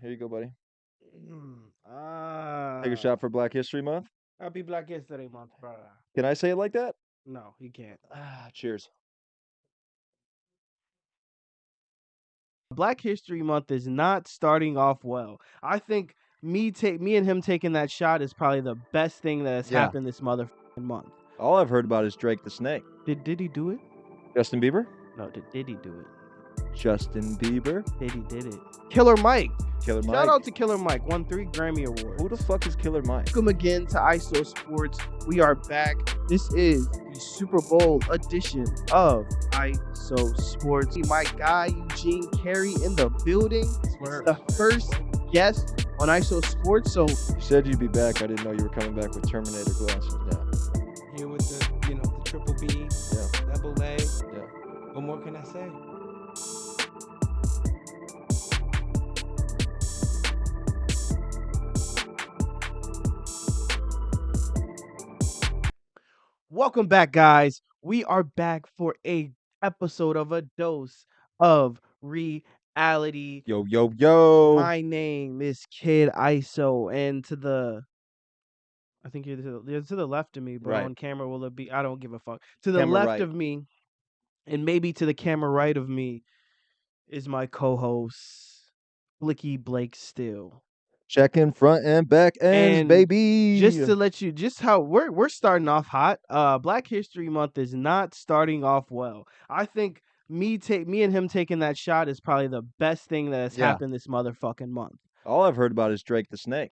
Here you go, buddy. Mm, Take a ah, shot for Black History Month. Happy Black History Month, brother. Can I say it like that? No, you can't. Cheers. Black History Month is not starting off well. I think me and him taking that shot is probably the best thing that has Yeah. happened this motherfucking month. All I've heard about is Drake the Snake. Did he do it? Justin Bieber? No, did he do it? Justin Bieber? Diddy did it. Killer Mike. Killer Mike. Shout out to Killer Mike. Won 3 Grammy Awards. Who the fuck is Killer Mike? Welcome again to IsoSports. We are back. This is the Super Bowl edition of IsoSports. My guy Eugene Carey in the building. It's the first guest on IsoSports. So You said you'd be back. I didn't know you were coming back with Terminator glasses. Yeah. Here with the triple B, Yeah. double A. Yeah. What more can I say? welcome back, guys. We are back for a episode of a dose of reality. Yo, yo, yo. My name is Kid ISO, and I think you're to the left of me, bro. Right. On camera, will it be? I don't give a fuck. To the Camera left right. of me, and maybe to the camera right of me, is my co-host, Blicky Blake Still. Checking front and back ends, And baby. Just to let you, just how we're starting off hot. Black History Month is not starting off well. I think me and him taking that shot is probably the best thing that has Yeah. happened this motherfucking month. All I've heard about is Drake the Snake.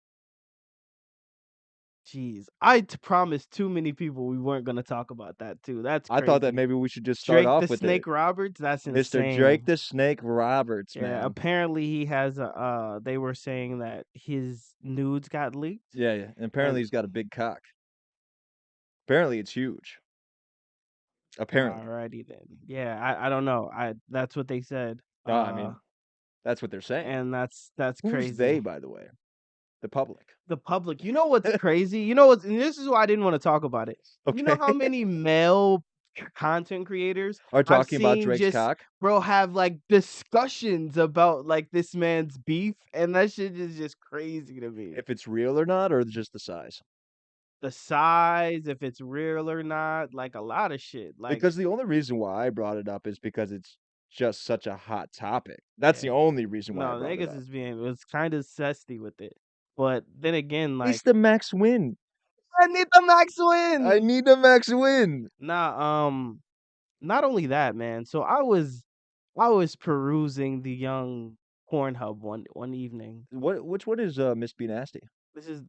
Jeez, I promised too many people we weren't gonna talk about that too. That's I thought that crazy. maybe we should just start Drake off the with Snake it. Roberts. That's Mr. insane. Drake the Snake Roberts, Yeah, man. apparently he has a. They were saying that his nudes got leaked. Yeah, yeah. And apparently he's got a big cock. Apparently it's huge. Apparently. Alrighty then. Yeah, I don't know. That's what they said. I mean, that's what they're saying. And that's Who's crazy. they, by the way? The public. The public. You know what's crazy? You know what's, and this is why I didn't want to talk about it. Okay. You know how many male content creators Are I've talking about seen Drake's just, cock? bro, have like discussions about like this man's beef, and that shit is just crazy to me. If it's real or not, or just the size? The size, if it's real or not, like a lot of shit. Like Because the only reason why I brought it up is because it's just such a hot topic. That's the only reason why I no, brought it niggas up. is was kind of zesty with it. But then again, like It's the max win. I need the max win. I need the max win. Nah, not only that, man. So I was perusing the young Pornhub one evening. Which one is Miss B Nasty?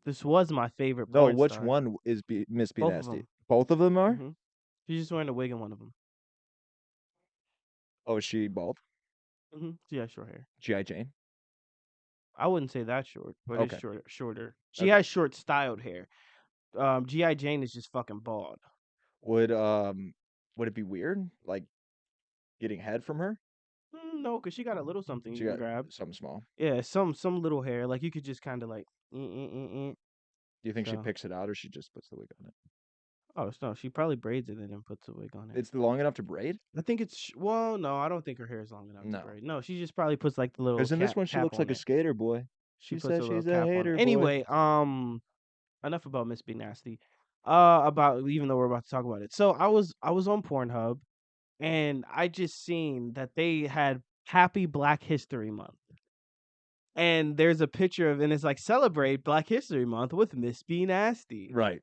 This was my favorite No, porn which star. one is Miss B Both of Nasty? them. Both of them are? Mhm. She's just wearing a wig in one of them. Oh, is she bald? She has short hair. G.I. Jane? I wouldn't say that short, but Okay. it's shorter. She Okay. has short styled hair. G.I. Jane is just fucking bald. Would it be weird, like getting head from her? No, because she got a little something She you can got grab. something small. Yeah, some little hair. Like you could just kind of like. Do you think she So- picks it out or she just puts the wig on it? Oh no, she probably braids it and then puts a wig on it. It's long enough to braid? I think it's well, no, I don't think her hair is long enough No. to braid. No, she just probably puts like the little. Because in this one she cap looks like on a it. skater boy. She puts says little she's a cap on it. hater boy. Anyway, enough about Miss B Nasty. About even though we're about to talk about it. So I was on Pornhub, and I just seen that they had Happy Black History Month. And there's a picture of, and it's like celebrate Black History Month with Miss B Nasty. Right.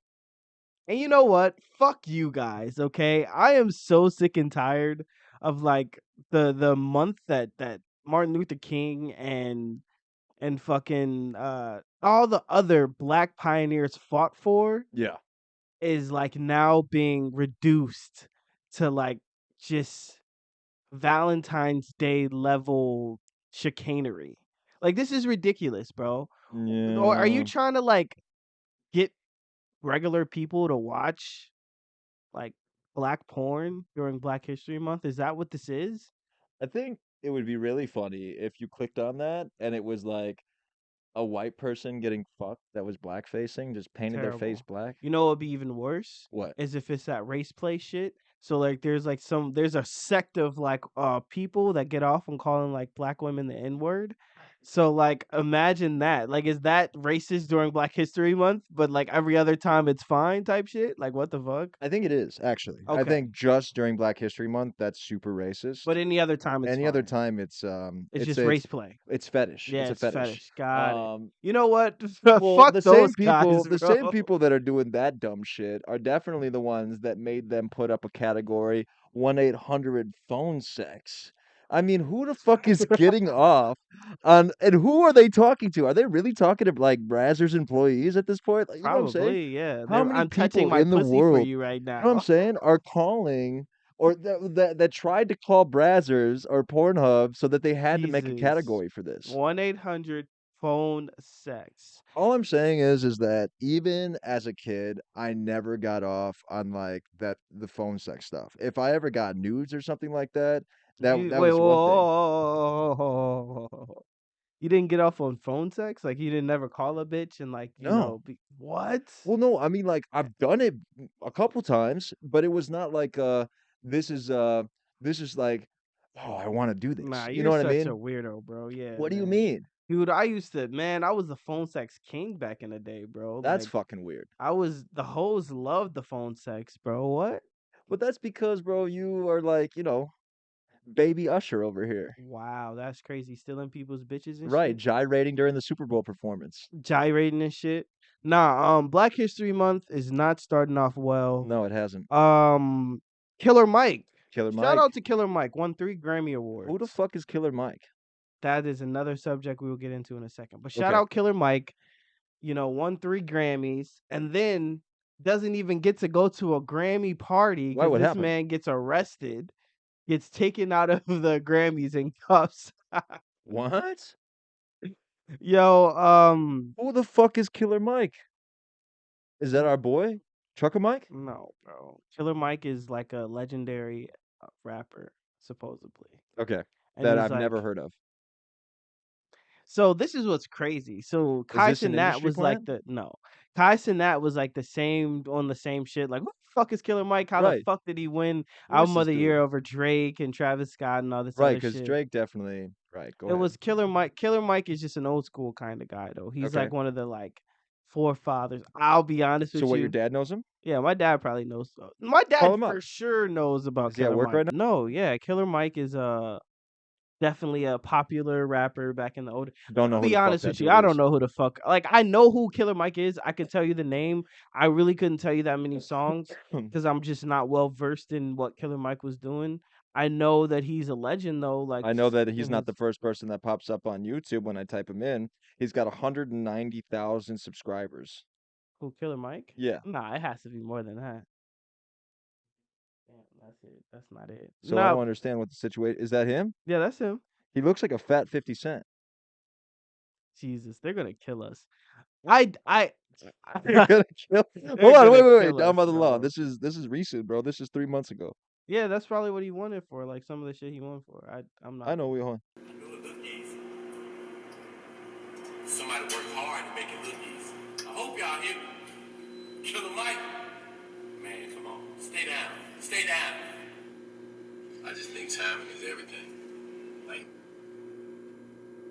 And you know what? Fuck you guys, okay? I am so sick and tired of like the month that Martin Luther King and fucking all the other black pioneers fought for Yeah. is like now being reduced to like just Valentine's Day level chicanery. Like this is ridiculous, bro. Yeah. Or are you trying to like get regular people to watch like black porn during Black History Month? Is that what this is? I think it would be really funny if you clicked on that and it was like a white person getting fucked that was black facing, just painted their face Terrible. black. You know what would be even worse? What? Is if it's that race play shit. So like there's a sect of like people that get off on calling like black women the N-word. So like imagine that. Like is that racist during Black History Month, but like every other time it's fine type shit? Like what the fuck? I think it is actually. I Okay. think just during Black History Month, that's super racist. But any other time it's Any other fine. time, It's just race play. it's fetish. Yeah, It's a it's fetish. fetish. Got it. Um, You know what? well, Fuck those guys, the same bro. people that are doing that dumb shit are definitely the ones that made them put up a category 1-800 phone sex. I mean, who the fuck is getting off on, and who are they talking to? Are they really talking to like Brazzers employees at this point? Like, you know what I'm saying? Probably, yeah. How many I'm touching people my in the pussy for world, you right you know what I'm now. saying, are calling or that tried to call Brazzers or Pornhub so that they had to make a Jesus. category for this? 1-800 phone sex. All I'm saying is that even as a kid, I never got off on like the phone sex stuff. If I ever got nudes or something like that, You that wait, was one thing. whoa. You didn't get off on phone sex? Like you didn't never call a bitch and like, No. what? Well, no, I mean like I've done it a couple times, but it was not like this is uh this is like, oh, I want to do Nah, this. You know you're what I such a mean? weirdo, bro. Yeah, What do you man. mean? Dude, I was the phone sex king back in the day, bro. That's Like fucking weird. the hoes loved the phone sex, bro. What? But that's because, bro, you are like, baby Usher over here. Wow, that's crazy. Stealing people's bitches and Right, shit. gyrating during the Super Bowl performance. Gyrating and shit. Nah, Black History Month is not starting off well. No, it hasn't. Um, Killer Mike. Killer Shout Mike. out to Killer Mike. Won 3 Grammy Who the Awards. fuck is Killer Mike? That is another subject we will get into in a second. But shout Okay. out Killer Mike. Won 3 Grammys and then doesn't even get to go to a Grammy party Why? because What this happened? man gets arrested, gets taken out of the Grammys in cuffs. What? Yo, Who the fuck is Killer Mike? Is that our boy? Trucker Mike? no, bro. Killer Mike is like a legendary rapper, supposedly. Okay. And That he's I've never like, heard of. so this is what's crazy. So Is Kai this an Cenat industry was like plant? Kai Cenat was like the same on the same shit. Like, what the fuck is Killer Mike? How the Right. fuck did he win Who is Album of this the Year dude? over Drake and Travis Scott and all this Right, other because shit? Drake definitely. Right, go It ahead. was Killer Mike. Killer Mike is just an old school kind of guy though. He's Okay. like one of the like forefathers. I'll be honest So with what, your you. dad knows him? Yeah, my dad probably knows. My Call dad him up. for sure knows about Is he at Killer work Mike. right now? No, yeah, Killer Mike is definitely a popular rapper back in the old. Don't know I'll who be the fuck honest that with you, dude I don't is. know who the fuck. Like I know who Killer Mike is. I can tell you the name. I really couldn't tell you that many songs because I'm just not well versed in what Killer Mike was doing. I know that he's a legend though. Like I know that he's in not his the first person that pops up on YouTube when I type him in. He's got 190,000 subscribers. who Killer Mike? Yeah. Nah, it has to be more than that. Yeah, that's it. That's not it. So I Nah, don't understand what the situation is. That him? yeah, that's him. He looks like a fat 50 Cent. Jesus, they're gonna kill us. I They're gonna kill. they're Hold on, gonna wait. kill Down us, by the law. bro. This is recent, bro. This is 3 months ago. Yeah, that's probably what he won it for. Like some of the shit he won for. I'm I not. know. We hold on. I know it look easy. Somebody worked hard to make it look easy. I hope y'all hear me. Killer Mike. Man, come on. Stay down. Stay down. I just think timing is everything. Like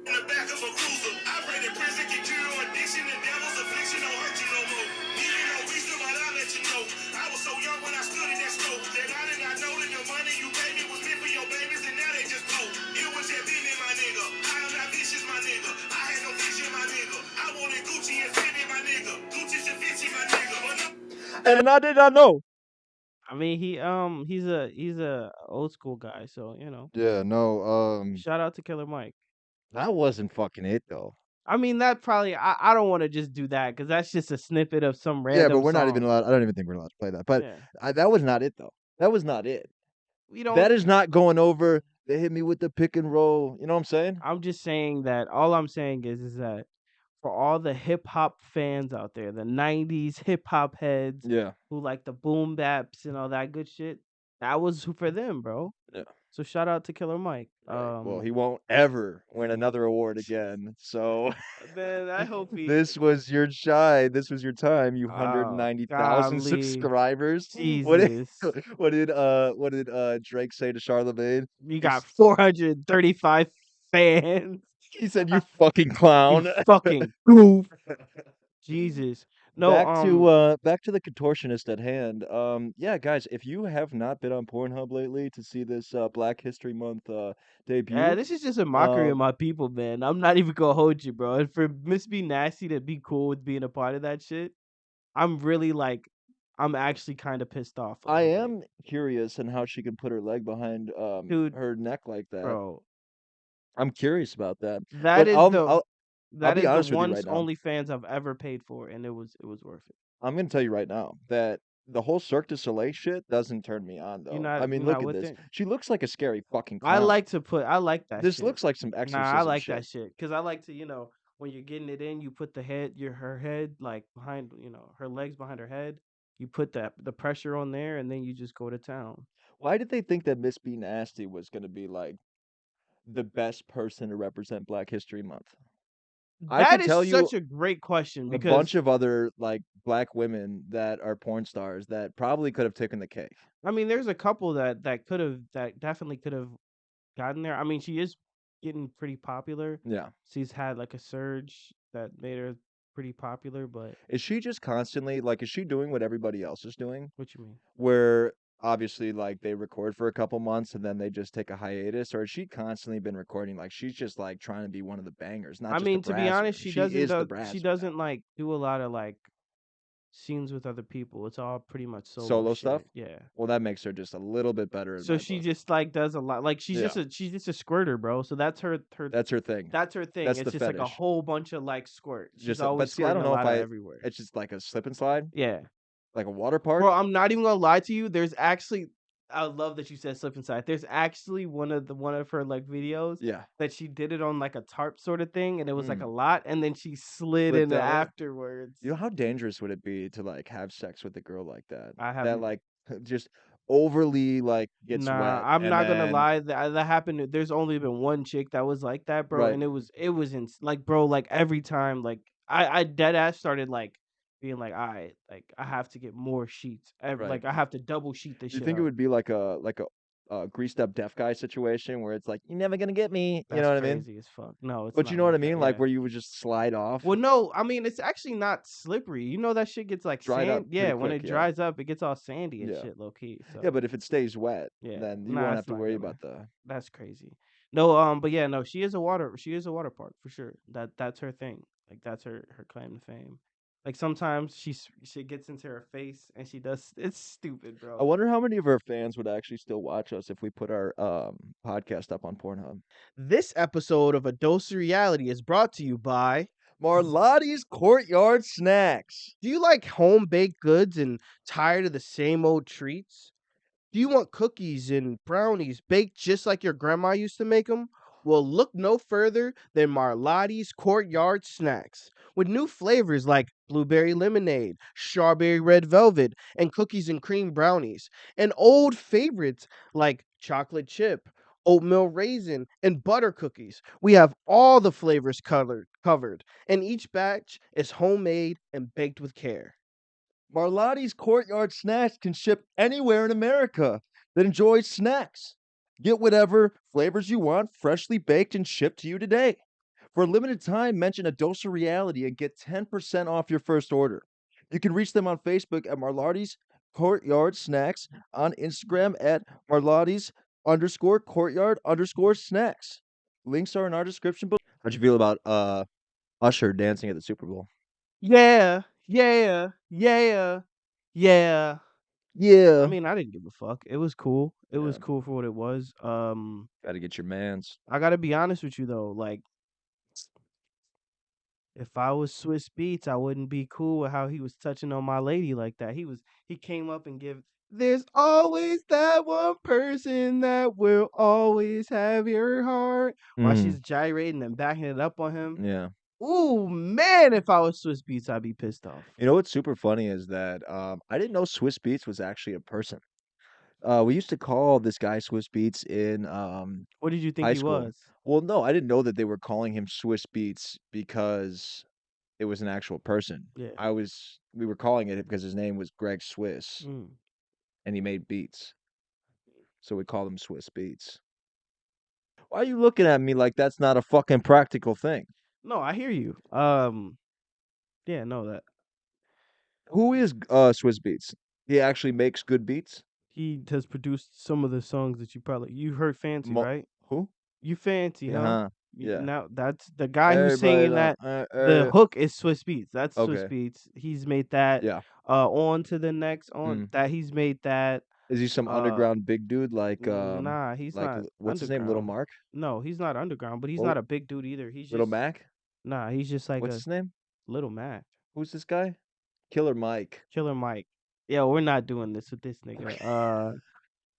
in the back of a cruiser, I pray that prison can cure your addiction and devil's affliction don't hurt you no more. Needing no reason, but I'll let you know. I was so young when I stood in that stove. That I did not know that the money you paid me was meant for your babies, and now they just broke. It was just business, my nigga. I am not vicious, my nigga. I had no vision, my nigga. I wanted Gucci and Fendi, my nigga. Gucci and Vinci, my nigga. But no. And I did not know. I mean, he's a old school guy, so Yeah, no. Shout out to Killer Mike. That wasn't fucking it though. I mean, that probably I don't want to just do that because that's just a snippet of some Yeah, but random we're not even song. allowed. I don't even think we're allowed to play that. But Yeah, that was not it though. That was not it. we don't. That is not going over. They hit me with the pick and roll. You know what I'm saying? I'm just saying that. All I'm saying is that for all the hip hop fans out there, the '90s hip hop heads Yeah. who like the boom baps and all that good shit, that was for them, bro. Yeah. So shout out to Killer Mike. Right. Well, he won't ever win another award again. So Man, I hope he. this was your shine. This was your time. You Oh, 190,000 golly, subscribers. Jesus! What did Drake say to Charlemagne? You got He's- 435 fans. He said, "You fucking clown." You fucking goof. Jesus. No, Back to the contortionist at hand. Yeah, guys, if you have not been on Pornhub lately to see this Black History Month yeah, debut, this is just a mockery of um, my people, man. I'm not even gonna hold you, bro. And for Miss Be Nasty to be cool with being a part of that shit, I'm really like, I'm actually kind of pissed off a I little bit. am curious on how she can put her leg behind Dude, her neck like that. bro. I'm curious about that. That But is the I'll that be is the honest with you one right now. OnlyFans I've ever paid for, and it was worth it. I'm gonna tell you right now that the whole Cirque du Soleil shit doesn't turn me on You're though. not I mean, you're look not at with this. it. She looks like a scary fucking I clown. like that This shit. looks like some Nah, I exorcism like shit. that shit because I like to, when you're getting it in, you put her head like behind, her legs behind her head. You put the pressure on there, and then you just go to town. Why did they think that Miss Be Nasty was gonna be like the best person to represent Black History Month? I That could is tell you such a great question a bunch because of other like black women that are porn stars that probably could have taken the cake. I mean, there's a couple that definitely could have gotten there. I mean, she is getting pretty popular. Yeah. She's had like a surge that made her pretty popular, but Is she just constantly like is she doing what everybody else is doing? what you mean? Where obviously like they record for a couple months and then they just take a hiatus, or has she constantly been recording like she's just like trying to be one of the bangers, not I just a mean, to be brasser. honest, she She doesn't is the she brasser doesn't now. like do a lot of like scenes with other people. It's all pretty much Solo shit. stuff? Yeah. Well, that makes her just a little bit better in So my she book. just like does a lot. Like Yeah. she's just a squirter, bro. So that's her That's her thing. that's her thing. That's It's the just like a fetish. whole bunch of like squirt. She's Just always but see, I don't squirting a know if lot of everywhere. it's just like a slip and slide, Yeah. like a water park. Bro, I'm not even gonna lie to you. There's actually, I love that you said slip inside. There's actually one of her like videos Yeah. that she did it on like a tarp sort of thing, and it was like Mm. a lot, and then she slid Slip in down in. afterwards. You know how dangerous would it be to like have sex with a girl like that? I That haven't. like just overly like gets Nah, wet I'm and not gonna then lie. That happened. There's only been one chick that was like that, bro, right. and it was in like, bro, like every time, like I dead ass started like being like, I have to get more sheets. Right. Like I have to double sheet this You shit think it up. would be like a greased up deaf guy situation where it's like you're never gonna get me, you That's know what I mean? crazy as fuck. No, it's But you not know what I like that. mean? Like Yeah. where you would just slide off, Well, no, I mean it's actually not slippery. You know that shit gets like dried up sand. pretty Yeah, when quick. it Yeah. dries up, it gets all sandy and Yeah. shit, low key. Yeah, So but if it stays wet, yeah, then you nah, won't it's have to not worry gonna. about the. That's crazy. No, but yeah, no, she is a water park for sure. That's her thing. Like that's her claim to fame. Like sometimes she gets into her face and she does. It's stupid, I bro. wonder how many of our fans would actually still watch us if we put our podcast up on Pornhub. This episode of A Dose of Reality is brought to you by Marlodi's Courtyard Snacks. Do you like home baked goods and tired of the same old treats? Do you want cookies and brownies baked just like your grandma used to make them? Well, look no further than Marlotti's Courtyard Snacks. With new flavors like blueberry lemonade, strawberry red velvet, and cookies and cream brownies. And old favorites like chocolate chip, oatmeal raisin, and butter cookies. We have all the flavors covered, and each batch is homemade and baked with care. Marlotti's Courtyard Snacks can ship anywhere in America that enjoys snacks. Get whatever flavors you want freshly baked and shipped to you today. For a limited time, mention a dose of reality and get 10% off your first order. You can reach them on Facebook at Marlotti's Courtyard Snacks, on Instagram at Marlotti's_Courtyard_snacks. Links are in our description below. How'd you feel about Usher dancing at the Super Bowl? Yeah, yeah, yeah, yeah. Yeah. I mean, I didn't give a fuck. It was cool. It was Yeah. cool for what it was. Gotta get your mans. I gotta be honest with you though. Like, if I was Swiss Beats, I wouldn't be cool with how he was touching on my lady like that. He came up and give. There's always that one person that will always have your heart. While she's gyrating and backing it up on him. Yeah. Ooh man, if I was Swiss Beats, I'd be pissed off. You know what's super funny is that I didn't know Swiss Beats was actually a person. We used to call this guy Swiss Beats in What did you think high he school. was? Well, no, I didn't know that they were calling him Swiss Beats because it was an actual person. Yeah. We were calling it because his name was Greg Swiss Mm. and he made beats. So we called him Swiss Beats. Why are you looking at me like that's not a fucking practical thing? No, I hear you. Yeah, no, that Who is Swiss Beats? He actually makes good beats? he has produced some of the songs that you heard Fancy, Mo- right? Who? You Fancy, huh? Uh-huh. Yeah. Now that's the guy who's Everybody singing that. The hook is Swiss Beats. That's Swiss Okay. Beats. He's made that. Yeah. On to the next on that he's made that. Is he some underground big dude like Nah, he's not what's his name? Little underground. Mark? No, he's not underground, but he's Well, not a big dude either. He's Little just Mac? nah. He's just like What's a his name? little Mac. Who's this guy? Killer Mike. Killer Mike. Yo, we're not doing this with this nigga.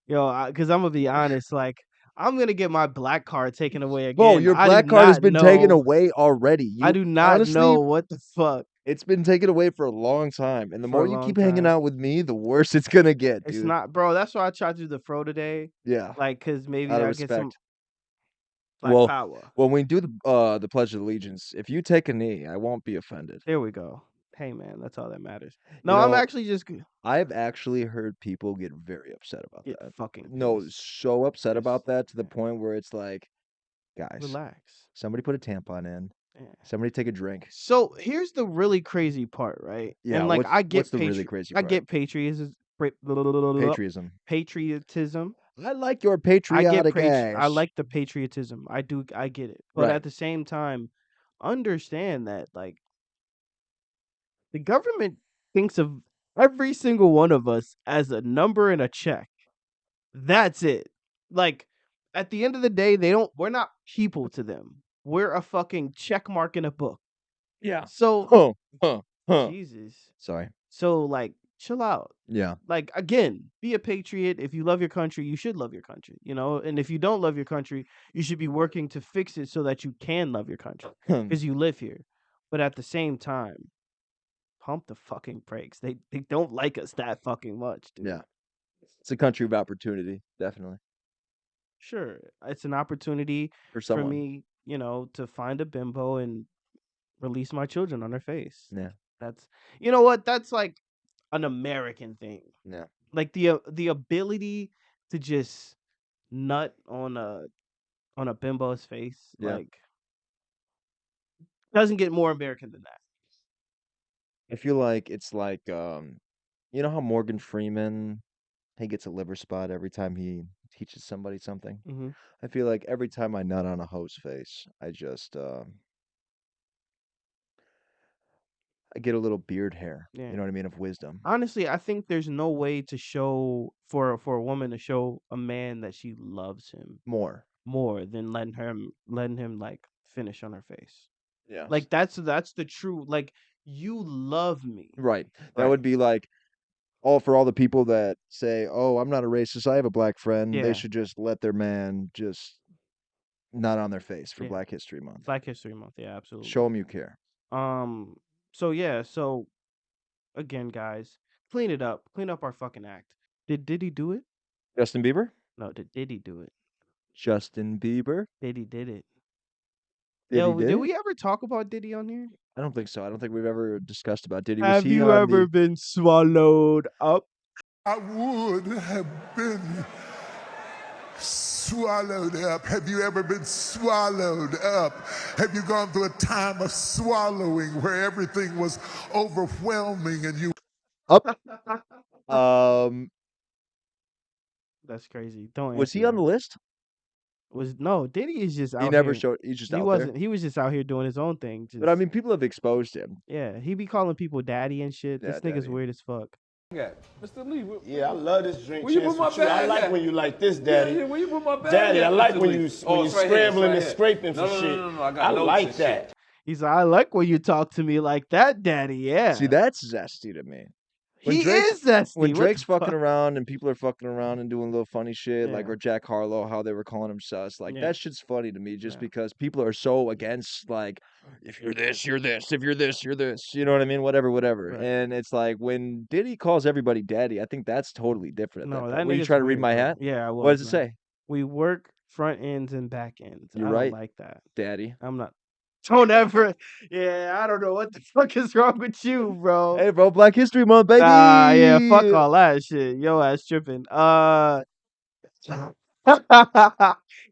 Yo, because I'm gonna be honest, like I'm gonna get my black card taken away again. Bro, your I do black card has not been taken know. away already. I You do not honestly, know what the fuck. it's been taken away for a long time. And the For a more you long keep hanging time. out with me, the worse it's gonna get, It's dude. not, bro. That's why I tried to do the fro today. Yeah. Like, cause maybe Out of I'll get some respect. black power. When we do the Pledge of Allegiance, if you take a knee, I won't be offended. There we go. Hey man, that's all that matters. You No, I'm know, actually just I've actually heard people get very upset about get that. fucking No, pissed. so upset Pissed. about that to the point where it's like, guys, Relax. somebody put a tampon in. Yeah. Somebody take a drink. So here's the really crazy part, right? Yeah, and like I get what's the really crazy part? I get patriotism. Patriotism. I like your I patriotic ass. I like the patriotism. I get it. But Right. at the same time, understand that like the government thinks of every single one of us as a number and a check. That's it. Like at the end of the day, we're not people to them. We're a fucking check mark in a book. Yeah. So Huh. Jesus. Sorry. So like chill out. Yeah. Like again, be a patriot. If you love your country, you should love your country, you know? And if you don't love your country, you should be working to fix it so that you can love your country because you live here. But at the same time, pump the fucking brakes. They don't like us that fucking much, dude. Yeah. It's a country of opportunity, definitely. Sure. It's an opportunity For me, you know, to find a bimbo and release my children on their face. Yeah. That's you know what? That's like an American thing. Yeah. Like the ability to just nut on a bimbo's face, Yeah. like doesn't get more American than that. I feel like it's like you know how Morgan Freeman he gets a liver spot every time he teaches somebody something. Mm-hmm. I feel like every time I nut on a hoe's face, I just I get a little beard hair. Yeah. You know what I mean, of wisdom. Honestly, I think there's no way to show for a woman to show a man that she loves him More than letting him like finish on her face. Yeah. Like that's the true like you love me. Right. That Right. would be like for all the people that say, "Oh, I'm not a racist. I have a black friend." Yeah. They should just let their man just nut on their face for Yeah. Black History Month. Black History Month, yeah, absolutely. Show them you care. So yeah, so again, guys, clean it up. Clean up our fucking act. Did Diddy do it? Justin Bieber? No, did Diddy do it? Justin Bieber? Diddy did it. Did Did we ever talk about Diddy on here? I don't think so. I don't think we've ever discussed about Diddy. Have Was he you on ever the... been swallowed up? I would have been swallowed up. Have you ever been swallowed up? Have you gone through a time of swallowing where everything was overwhelming and you Up? That's crazy. Don't Was answer he on that. the list? No, Diddy is just out He never here. showed. He's just He out wasn't. there. He was just out here doing his own thing. But I mean, people have exposed him. Yeah, he be calling people daddy and shit. Yeah, This nigga's daddy. weird as fuck. Mr. Lee, Yeah, I love this drink. Where you chance put my with you. I bag like at? when you like this, Daddy. Yeah, where you put my bag Daddy, at, I like Mr. when Lee? you Oh, it's when you right here, it's scrambling right and here. scraping for No, shit. I got I notes like and that. He's like, I like when you talk to me like that, daddy. Yeah. See, that's zesty to me. When He Drake's is zesty. when What Drake's the fucking fuck? around and people are fucking around and doing little funny shit, like, Yeah. or Jack Harlow, how they were calling him sus, like, Yeah. that shit's funny to me just Yeah. because people are so against, like, if you're this, you're this. If you're this, you're this. You know what I mean? Whatever, whatever. Right. And it's like when Diddy calls everybody daddy, I think that's totally different at No, that that point. Were you nigga's trying to read weird, my bro. hat? Yeah, I What was, does it man. say? We work front ends and back ends. You're I don't right. like that. Daddy. I'm not. Don't ever. Yeah, I don't know what the fuck is wrong with you, bro. Hey, bro, Black History Month, baby. Yeah, fuck all that shit. Yo ass tripping.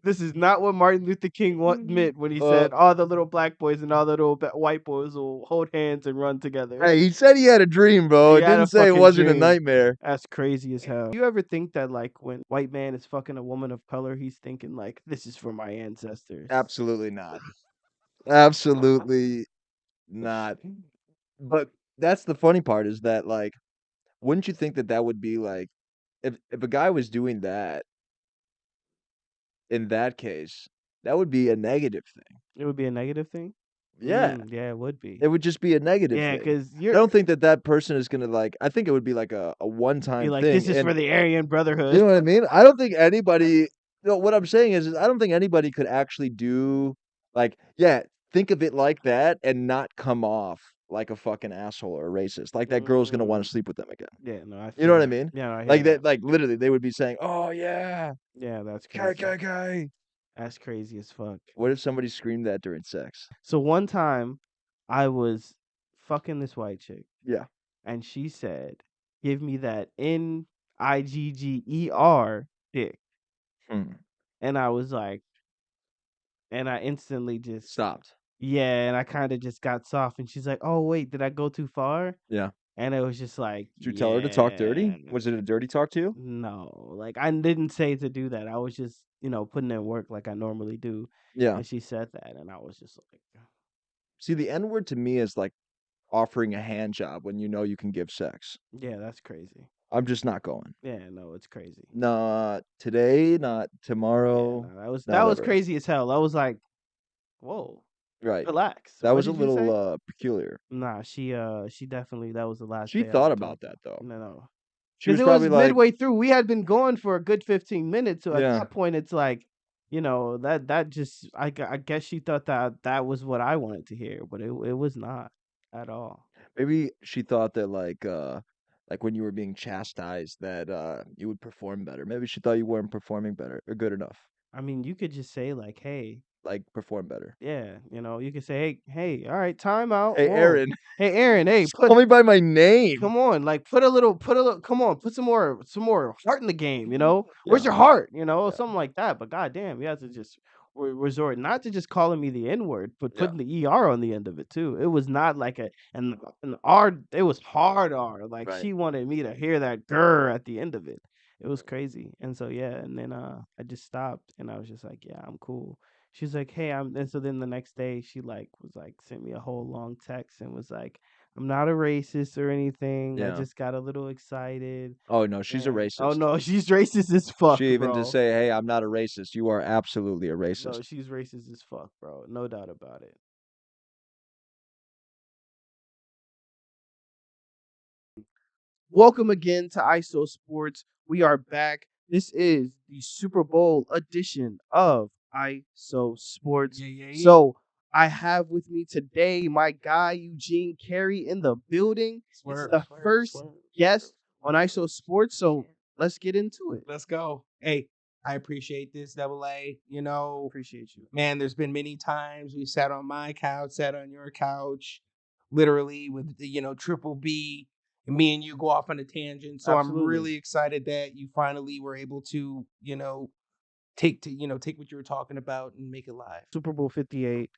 This is not what Martin Luther King meant when he said all the little black boys and all the little white boys will hold hands and run together. Hey, he said he had a dream, bro. He It had a didn't say it fucking wasn't a dream. nightmare. That's crazy as hell. You ever think that like when white man is fucking a woman of color, he's thinking like, this is for my ancestors? Absolutely not. Absolutely not. But that's the funny part is that, like, wouldn't you think that that would be like, if a guy was doing that, in that case, that would be a negative thing. It would be a negative thing? Yeah. Yeah, it would be. It would just be a negative Yeah, thing. because I you're don't think that that person is gonna, like, I think it would be like a be one-time like, thing. this is And for the Aryan Brotherhood. you know what I mean? I don't think anybody. No, what I'm saying is I don't think anybody could actually do, like, yeah, think of it like that and not come off like a fucking asshole or a racist. Like that girl's gonna want to sleep with them again. Yeah, no, I You feel know what I that. mean? Yeah, no, I hear Like that. that, like literally, they would be saying, "Oh yeah, Yeah, that's guy, crazy. guy, guy." That's crazy as fuck. What if somebody screamed that during sex? So one time, I was fucking this white chick, Yeah. and she said, "Give me that Nigger dick," Hmm. and I was like, and I instantly just Stopped. yeah, and I kind of just got soft, and she's like, "Oh wait, did I go too far?" Yeah. And it was just like, Did you tell her to talk dirty? yeah, Was it a dirty talk to you? no, like I didn't say to do that. I was just, putting in work like I normally do. Yeah. And she said that, and I was just like, See, the N word to me is like offering a hand job when you know you can give sex. yeah, that's crazy. I'm just not going. Yeah, no, it's crazy. Not today, not Yeah, tomorrow. no, that was ever. crazy as hell. I was like, whoa, Right. relax. That What was a did you say? little peculiar. Nah, she definitely that was the last She day I thought was about going. that though. No. She Because was it was probably like, midway through. We had been going for a good 15 minutes. So at yeah, that point, it's like, that just, I guess she thought that was what I wanted to hear, but it was not at all. maybe she thought that like when you were being chastised that you would perform better. Maybe she thought you weren't performing better or good enough. I mean, you could just say like, hey, Like perform better. yeah, you could say, hey, all right, time out. Hey, Whoa. Aaron, Hey, Aaron, hey, call me by my name. come on, like put a little, come on, put some more heart in the game, Where's Yeah. your heart, Yeah. something like that. But goddamn, you have to just resort not to just calling me the N word, but Yeah. putting the ER on the end of it too. It was not like an R, it was hard R. Like Right. she wanted me to hear that grr at the end of it. It was crazy. And so yeah, and then I just stopped and I was just like, yeah, I'm cool. She's like, hey, and so then the next day she sent me a whole long text and was like, I'm not a racist or anything. I Yeah. just got a little excited. Oh no, she's a And- racist. Oh no, she's racist as fuck, She even bro. to say, "Hey, I'm not a racist." You are absolutely a racist. No, she's racist as fuck, bro. No doubt about it. Welcome again to IsoSports. We are back. This is the Super Bowl edition of IsoSports. So I have with me today my guy Eugene Carey in the building. It's the first guest on IsoSports. So let's get into it. Let's go. Hey, I appreciate this, Double A. Appreciate you. Man, there's been many times we sat on my couch, sat on your couch, literally with Triple B, and me and you go off on a tangent. So Absolutely. I'm really excited that you finally were able to, take what you were talking about and make it live. Super Bowl 58.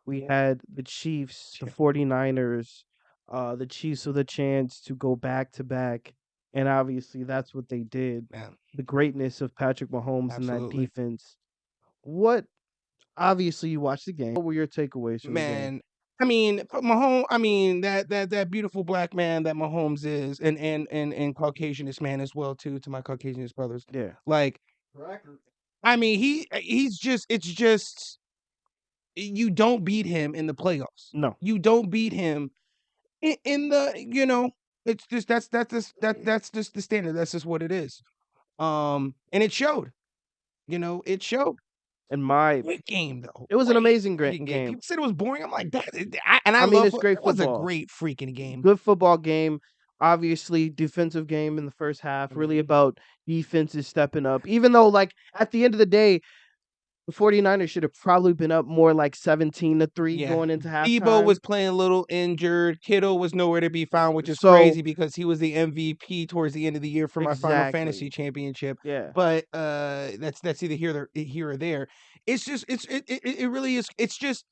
We had the Chiefs, the 49ers, the Chiefs with a chance to go back to back. And obviously that's what they did. Man, The greatness of Patrick Mahomes and that absolutely. defense. Obviously you watched the game. What were your takeaways from the game? Man, I mean, Mahomes. I mean that beautiful black man that Mahomes is, and Caucasianist man as well too. To my Caucasianist brothers, Yeah. like, I mean, it's just you don't beat him in the playoffs. No. You don't beat him in the It's just that's just the standard. That's just what it is. And it showed. It showed. And my Great game though. it was an amazing Freaking game. People said it was boring. I'm like that. I mean, it's great It was a football. great freaking game. Good football game. Obviously, defensive game in the first half. Really about defenses stepping up. Even though, like, at the end of the day, the 49ers should have probably been up more like 17-3 Yeah. going into halftime. Debo was playing a little injured. Kittle was nowhere to be found, which is So- crazy because he was the MVP towards the end of the year for my Final Exactly. Fantasy championship. Yeah. But that's either here or there. It's just it really is. It's just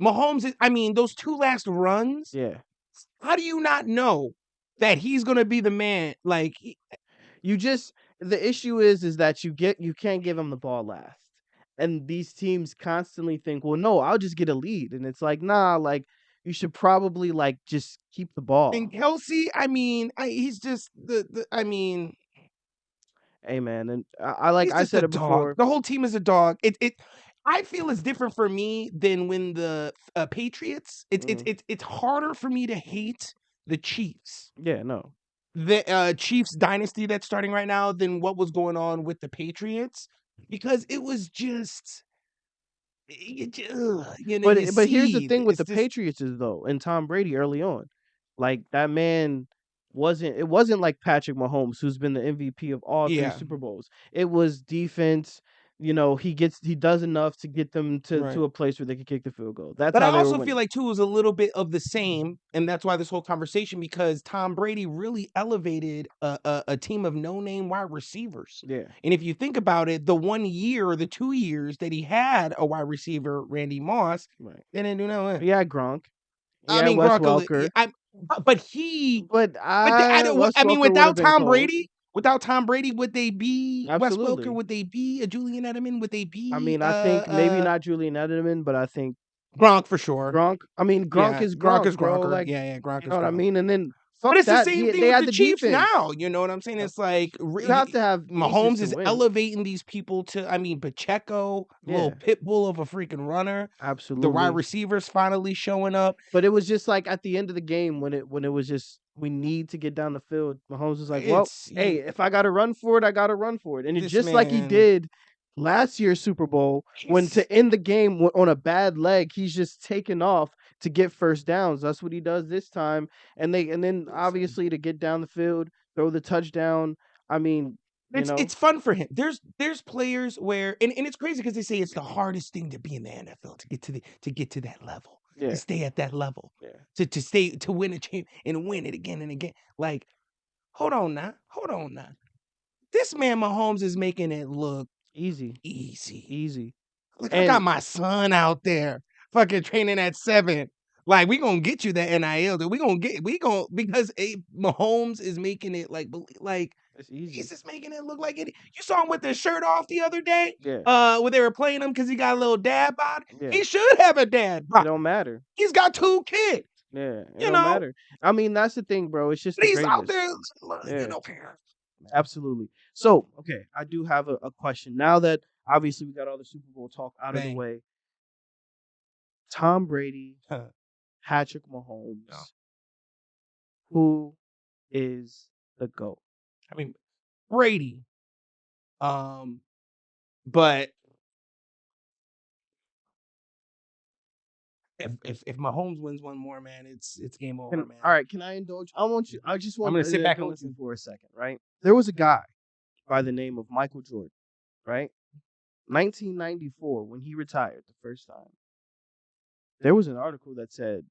Mahomes. I mean, those two last runs. Yeah. How do you not know that he's gonna be the man? Like, The issue is that you can't give him the ball last. And these teams constantly think, well, no, I'll just get a lead. And it's like, nah, like you should probably like just keep the ball. and Kelsey. I mean, he's just I mean, Hey man, and I he's I just said a it dog. before. The whole team is a dog. I feel it's different for me than when the Patriots. It's harder for me to hate the Chiefs, Yeah, no. the Chiefs dynasty that's starting right now, than what was going on with the Patriots, because it was just, you But here's the see, thing with it's the just- Patriots is though, and Tom Brady early on, like that man wasn't like Patrick Mahomes, who's been the MVP of all three Yeah. Super Bowls. It was defense. He does enough to get them Right. to a place where they can kick the field goal. That's But how I they were also winning. feel like too it was a little bit of the same, and that's why this whole conversation, because Tom Brady really elevated a team of no-name wide receivers. Yeah. And if you think about it, the 1 year or the 2 years that he had a wide receiver, Randy Moss, Right. they didn't do nothing. He had Gronk. He I had mean, Wes Gronk, Welker. but he, But I don't. Wes I mean, Welker would've without been Tom cold. Brady, would they be Wes Absolutely. Welker? Would they be a Julian Edelman? Would they be? I mean, I think maybe not Julian Edelman, but I think Gronk for sure. Gronk. I mean, Gronk Yeah, is Gronk, bro. Gronker. Like, Yeah, Gronk you is know what I Gronk. mean? And then fuck But it's that. the same thing They with had the Chiefs defense. now. You know what I'm saying? It's like You have to have pieces Mahomes to is win. elevating these people to. I mean, Pacheco, little Yeah. pit bull of a freaking runner. Absolutely. The wide receivers finally showing up. But it was just like at the end of the game when it was just we need to get down the field. Mahomes was like, "Well, hey, if I got to run for it, I got to run for it." And it's This just like he man- did last year's Super Bowl when to end the game on a bad leg, he's just taking off to get first downs. That's what he does this time. And then obviously to get down the field, throw the touchdown. I mean, It's fun for him. There's players where and it's crazy because they say it's the hardest thing to be in the NFL to get to that level. Yeah. To stay at that level. Yeah. To win a champ and win it again and again. Like, hold on now. This man Mahomes is making it look easy. Look, I got my son out there fucking training at 7. Like, we gonna get you that NIL. Because Mahomes is making it like It's easy. he's just making it look like it. You saw him with his shirt off the other day? Yeah. When they were playing him because he got a little dad bod. Yeah. He should have a dad bod. It don't matter. He's got 2 kids. Yeah. It You don't know? matter. I mean, that's the thing, bro. It's just But the he's out greatness. there, Yeah. Absolutely. So, okay, I do have a question. Now that obviously we got all the Super Bowl talk out of the Bang. way, Tom Brady, Huh. Patrick Mahomes, No. who is the GOAT? I mean, Brady. But if Mahomes wins one more, man, it's game over, man. All right, can I indulge? I just want I'm gonna sit back and indulge you listen. for a second, right? There was a guy by the name of Michael Jordan, right? 1994, when he retired the first time, there was an article that said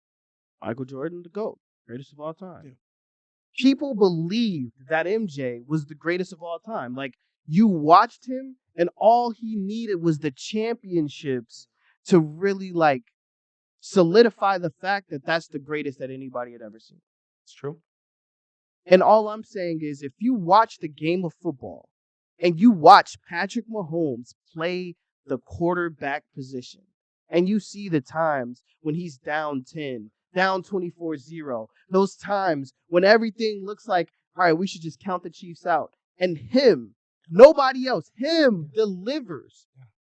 Michael Jordan, the GOAT, greatest of all time. Yeah. People believed that MJ was the greatest of all time. Like, you watched him, and all he needed was the championships to really, like, solidify the fact that that's the greatest that anybody had ever seen. It's true. And all I'm saying is, if you watch the game of football and you watch Patrick Mahomes play the quarterback position, and you see the times when he's down 10, down 24-0, those times when everything looks like, all right, we should just count the Chiefs out. And him, nobody else, him delivers,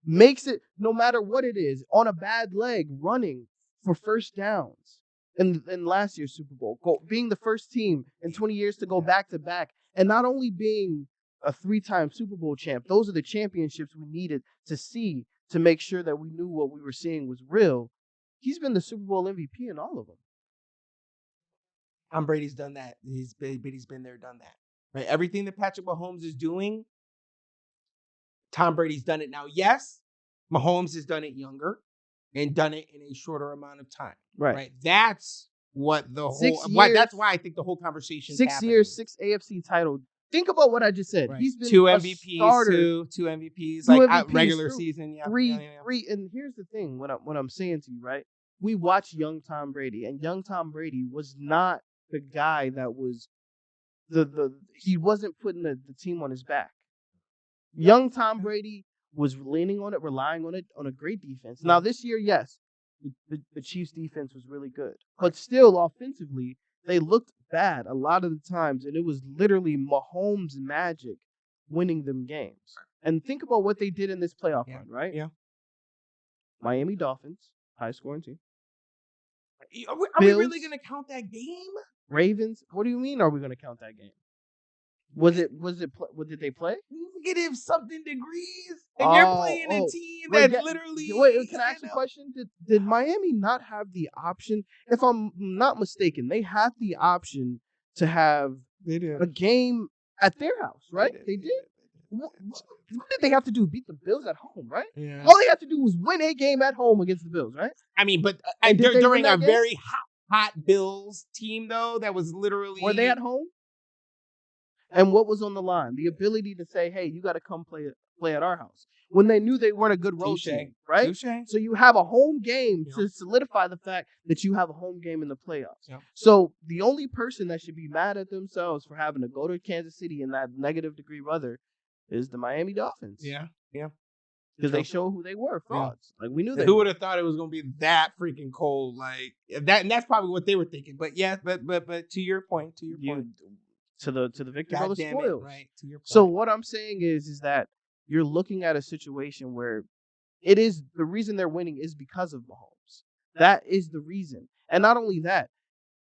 makes it, no matter what it is, on a bad leg, running for first downs. in last year's Super Bowl, being the first team in 20 years to go back to back, and not only being a 3-time Super Bowl champ. Those are the championships we needed to see to make sure that we knew what we were seeing was real. He's been the Super Bowl MVP in all of them. Tom Brady's done that. He's been there, done that. Right? Everything that Patrick Mahomes is doing, Tom Brady's done it now. Yes, Mahomes has done it younger and done it in a shorter amount of time. Right. That's what the 6 whole. Why, years- that's why I think the whole conversation. 6 years, 6 AFC titles. Think about what I just said. Right. He's been 2 a MVPs, starter. two MVPs, Two like MVPs, regular season. Yeah, three. And here's the thing: what I'm saying to you, right? We watched young Tom Brady, and young Tom Brady was not the guy that was he wasn't putting the team on his back. Young Tom Brady was relying on a great defense. Now this year, yes, the Chiefs' defense was really good, but still offensively they looked bad a lot of the times, and it was literally Mahomes' magic winning them games. And think about what they did in this playoff run, right? Yeah. Miami Dolphins, high scoring team. Are we really Bills? going to count that game? Ravens. What do you mean? Are we going to count that game? Did they play? Negative something degrees, and you're playing a team that literally. Wait, can I ask you a question? Did Miami not have the option? If I'm not mistaken, they had the option to have a game at their house, right? They did. What did they have to do? Beat the Bills at home, right? Yeah. All they had to do was win a game at home against the Bills, right? I mean, but And did they during win a that game? very hot Bills team, though, that was literally. Were they at home? And what was on the line? The ability to say, "Hey, you got to come play at our house." When they knew they weren't a good road team, right? Touché. So you have a home game Yeah. to solidify the fact that you have a home game in the playoffs. Yeah. So the only person that should be mad at themselves for having to go to Kansas City in that negative degree weather is the Miami Dolphins. Yeah. Because they show who they were, frauds. Like we knew they Who were. would have thought it was going to be that freaking cold? Like that, and that's probably what they were thinking. But yeah, but to your point, To the victor God of the damn it, spoils. right? To your point. So what I'm saying is that you're looking at a situation where it is the reason they're winning is because of Mahomes. That is the reason. And not only that,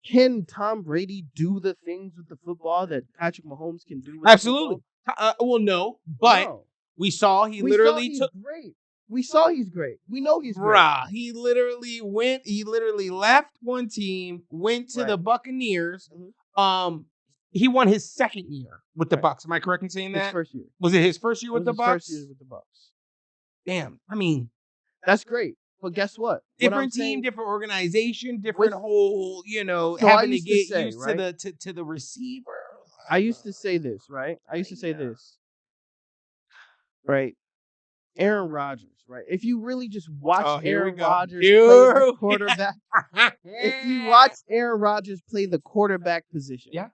can Tom Brady do the things with the football that Patrick Mahomes can do with Absolutely. the football? Well, no, but No. we saw he We literally saw he's great. We saw he's great. We know he's great. Bruh, he literally left one team, went to the Buccaneers. Mhm. He won his second year with the Right. Bucks. Am I correct in saying His that? first year. Was it his first year with the His Bucks? First year with the Bucks. Damn. I mean, That's great. But guess what? different team, different organization, different whole, So I having to used to get say, used right? to the receiver. I used to say this, right? Right? Aaron Rodgers, right? If you really just watch Aaron Rodgers play the quarterback, if you watch Aaron Rodgers play the quarterback position, Yeah.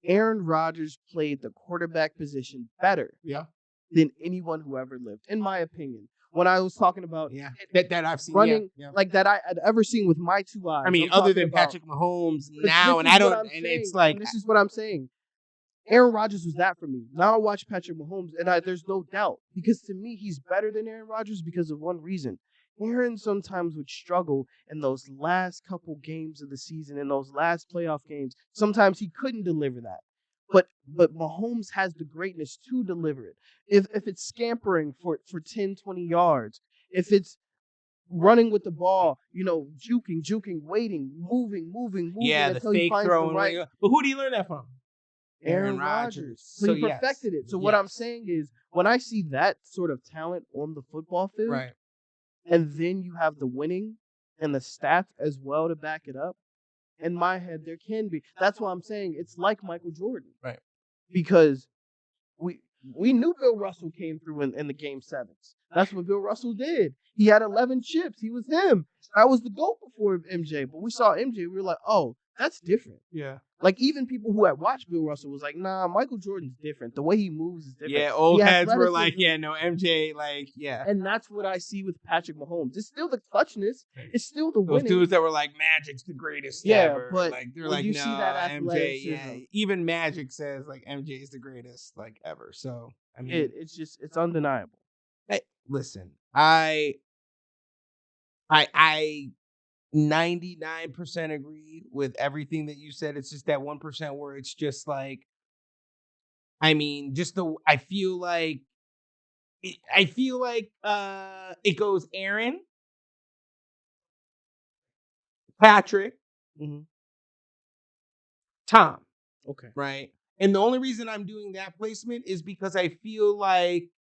Aaron Rodgers played the quarterback position better Yeah. than anyone who ever lived, in my opinion. When I was talking about that I've seen running yeah. like that I had ever seen with my two eyes. I mean, I'm other talking than about- Patrick Mahomes But now, this and is I what don't, I'm and saying, it's like and this is what I'm saying. Aaron Rodgers was that for me. Now I watch Patrick Mahomes, and there's no doubt because to me he's better than Aaron Rodgers because of one reason. Aaron sometimes would struggle in those last couple games of the season, in those last playoff games. Sometimes he couldn't deliver that. But Mahomes has the greatness to deliver it. If it's scampering for 10, 20 yards, if it's running with the ball, juking, waiting, moving yeah, the until he fake finds throwing. the right. But who do you learn that from? Aaron Rodgers. So So he perfected it. So what I'm saying is when I see that sort of talent on the football field, right, and then you have the winning and the stats as well to back it up, in my head there can be. That's why I'm saying it's like Michael Jordan. Right. Because we knew Bill Russell came through in the game sevens. That's what Bill Russell did. He had 11 chips. He was him. That was the GOAT before MJ. But we saw MJ. We were like, oh, that's different. yeah. Like, even people who had watched Bill Russell was like, nah, Michael Jordan's different. The way he moves is different. Yeah, old The heads were like, athleticism. yeah, no, MJ, like, yeah. And that's what I see with Patrick Mahomes. It's still the clutchness. It's still the Those winning. dudes that were like, Magic's the greatest Yeah, ever. but like, they're when like, you no, see that MJ, yeah. athleticism- Even Magic says, like, MJ is the greatest, like, ever. So, I mean, It's undeniable. hey, listen, I 99% agree with everything that you said. It's just that 1% where it's just like, I mean, just I feel like it goes Aaron, Patrick, Mhm. Tom, Okay. right? And the only reason I'm doing that placement is because I feel like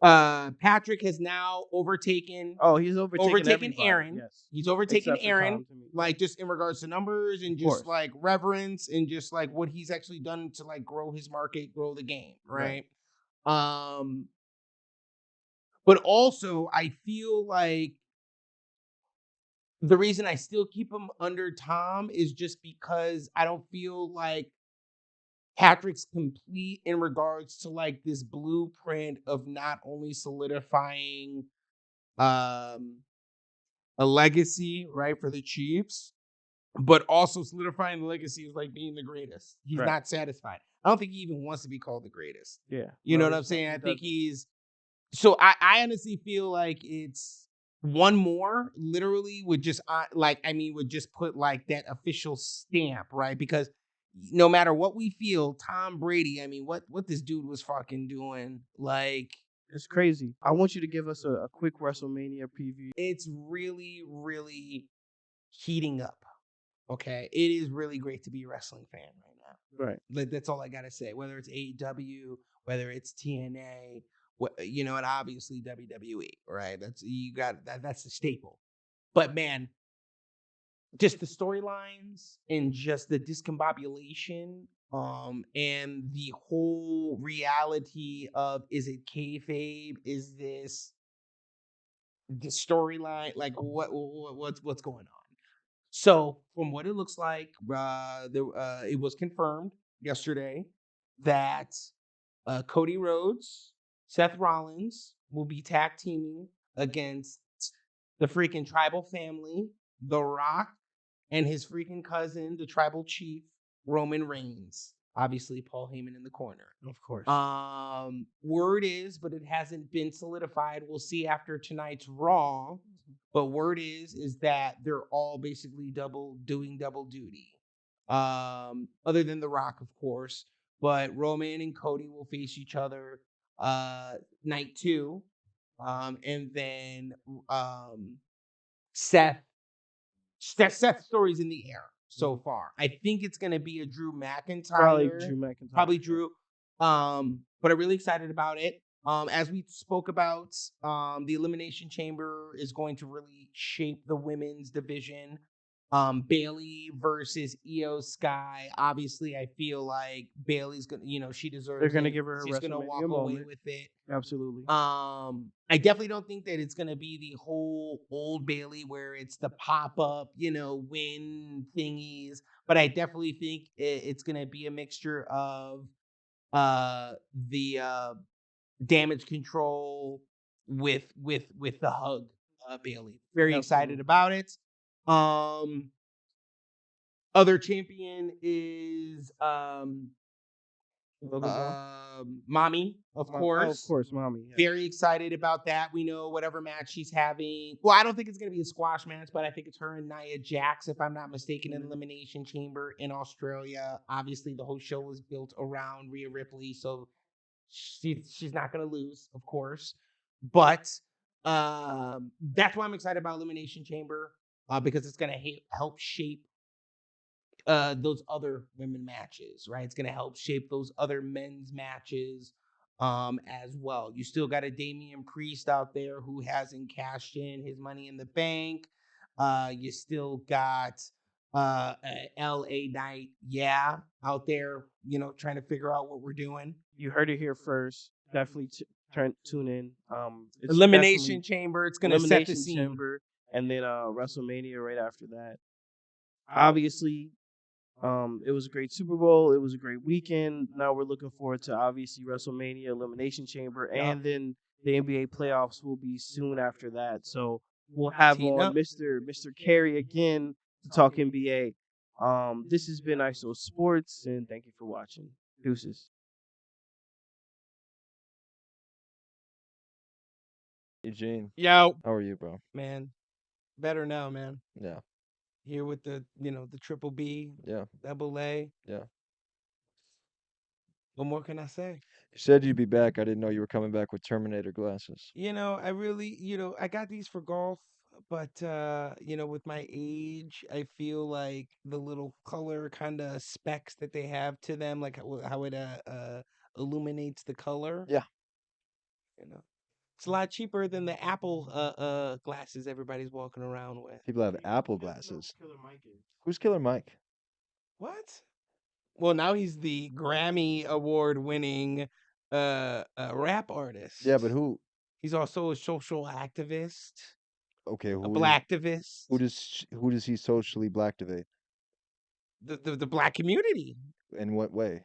Patrick has now overtaken Oh, he's overtaken everybody. Aaron. Yes. He's overtaken Except for Aaron, Tom to me. like just in regards to numbers and Of just course. like reverence and just like what he's actually done to like grow his market, grow the game, right? But also I feel like the reason I still keep him under Tom is just because I don't feel like Patrick's complete in regards to like this blueprint of not only solidifying um a legacy, right, for the Chiefs, but also solidifying the legacy of like being the greatest. He's Right. not satisfied. I don't think he even wants to be called the greatest. Yeah. You know what I'm saying? I think he's so I honestly feel like it's one more literally would just would just put like that official stamp, right? Because no matter what we feel, Tom Brady, I mean, what this dude was fucking doing, like It's crazy. I want you to give us a quick WrestleMania preview. it's really, really heating up. Okay, it is really great to be a wrestling fan right now. Right. Like, that's all I gotta say. Whether it's AEW, whether it's TNA, and obviously WWE, right? That's you got that. That's the staple. But man, just the storylines and just the discombobulation, and the whole reality of is it kayfabe? Is this the storyline? Like what's going on? So, from what it looks like, it was confirmed yesterday that Cody Rhodes, Seth Rollins will be tag teaming against the freaking tribal family, The Rock, and his freaking cousin, the tribal chief, Roman Reigns. Obviously, Paul Heyman in the corner. Of course. Word is, but it hasn't been solidified. We'll see after tonight's Raw. But word is that they're all basically doing double duty. Other than The Rock, of course. But Roman and Cody will face each other night 2. And then Seth's story's in the air so far. I think it's gonna be a Drew McIntyre. Probably Drew McIntyre. Probably Drew. But I'm really excited about it. As we spoke about, the Elimination Chamber is going to really shape the women's division. Bailey versus Io Sky. Obviously, I feel like Bailey's gonna, she deserves. They're gonna it. give her her She's gonna WrestleMania walk away moment. with it. Absolutely. I definitely don't think that it's gonna be the whole old Bailey where it's the pop up, win thingies. But I definitely think it's gonna be a mixture of the damage control with the hug Bailey. Very excited about it. Other champion is Mommy, of course. Of course, Mommy. Yes. Very excited about that. We know whatever match she's having. Well, I don't think it's going to be a squash match, but I think it's her and Nia Jax, if I'm not mistaken, in Elimination Chamber in Australia. Obviously, the whole show was built around Rhea Ripley, so she's not going to lose, of course. But that's why I'm excited about Elimination Chamber, because it's going to help shape those other women matches, right? It's going to help shape those other men's matches as well. You still got a Damian Priest out there who hasn't cashed in his Money in the Bank. You still got LA Knight, out there, trying to figure out what we're doing. You heard it here first. Definitely tune in. It's Elimination Chamber. It's going to set the Elimination scene. Chamber, and then WrestleMania right after that. Obviously, it was a great Super Bowl. It was a great weekend. Now we're looking forward to obviously WrestleMania, Elimination Chamber, and then the NBA playoffs will be soon after that. So we'll have on Mr. Carey again to talk NBA. This has been IsoSports, and thank you for watching. Deuces. Eugene, Yo, how are you, bro? man. Better now, man. Yeah. Here with the the triple B, Yeah. double A. Yeah. What more can I say? You said you'd be back. I didn't know you were coming back with Terminator glasses. I really, I got these for golf, but with my age, I feel like the little color kind of specks that they have to them, like how it illuminates the color. Yeah. It's a lot cheaper than the Apple glasses everybody's walking around with. People have Apple glasses. Who's Killer Mike? What? Well, now he's the Grammy award winning rap artist. Yeah, but who? He's also a social activist, Okay, a who blacktivist. who does he socially blacktivate? The black community In what way?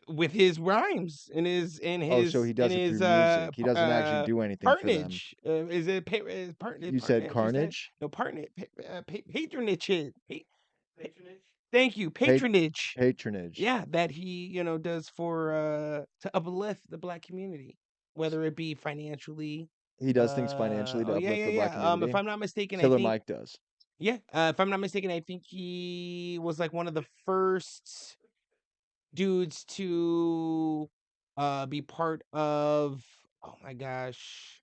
with his rhymes and his Oh, so he does it through music. He doesn't actually do anything for them. partnage. Is it You said carnage? No, patronage. Thank you, patronage. Patronage. Yeah, that he does for to uplift the black community, whether it be financially. He does things financially to Oh yeah, uplift yeah, the black yeah. community. If I'm not mistaken, Killer I think Mike does. yeah. If I'm not mistaken, I think he was like one of the first dudes to be part of. Oh my gosh,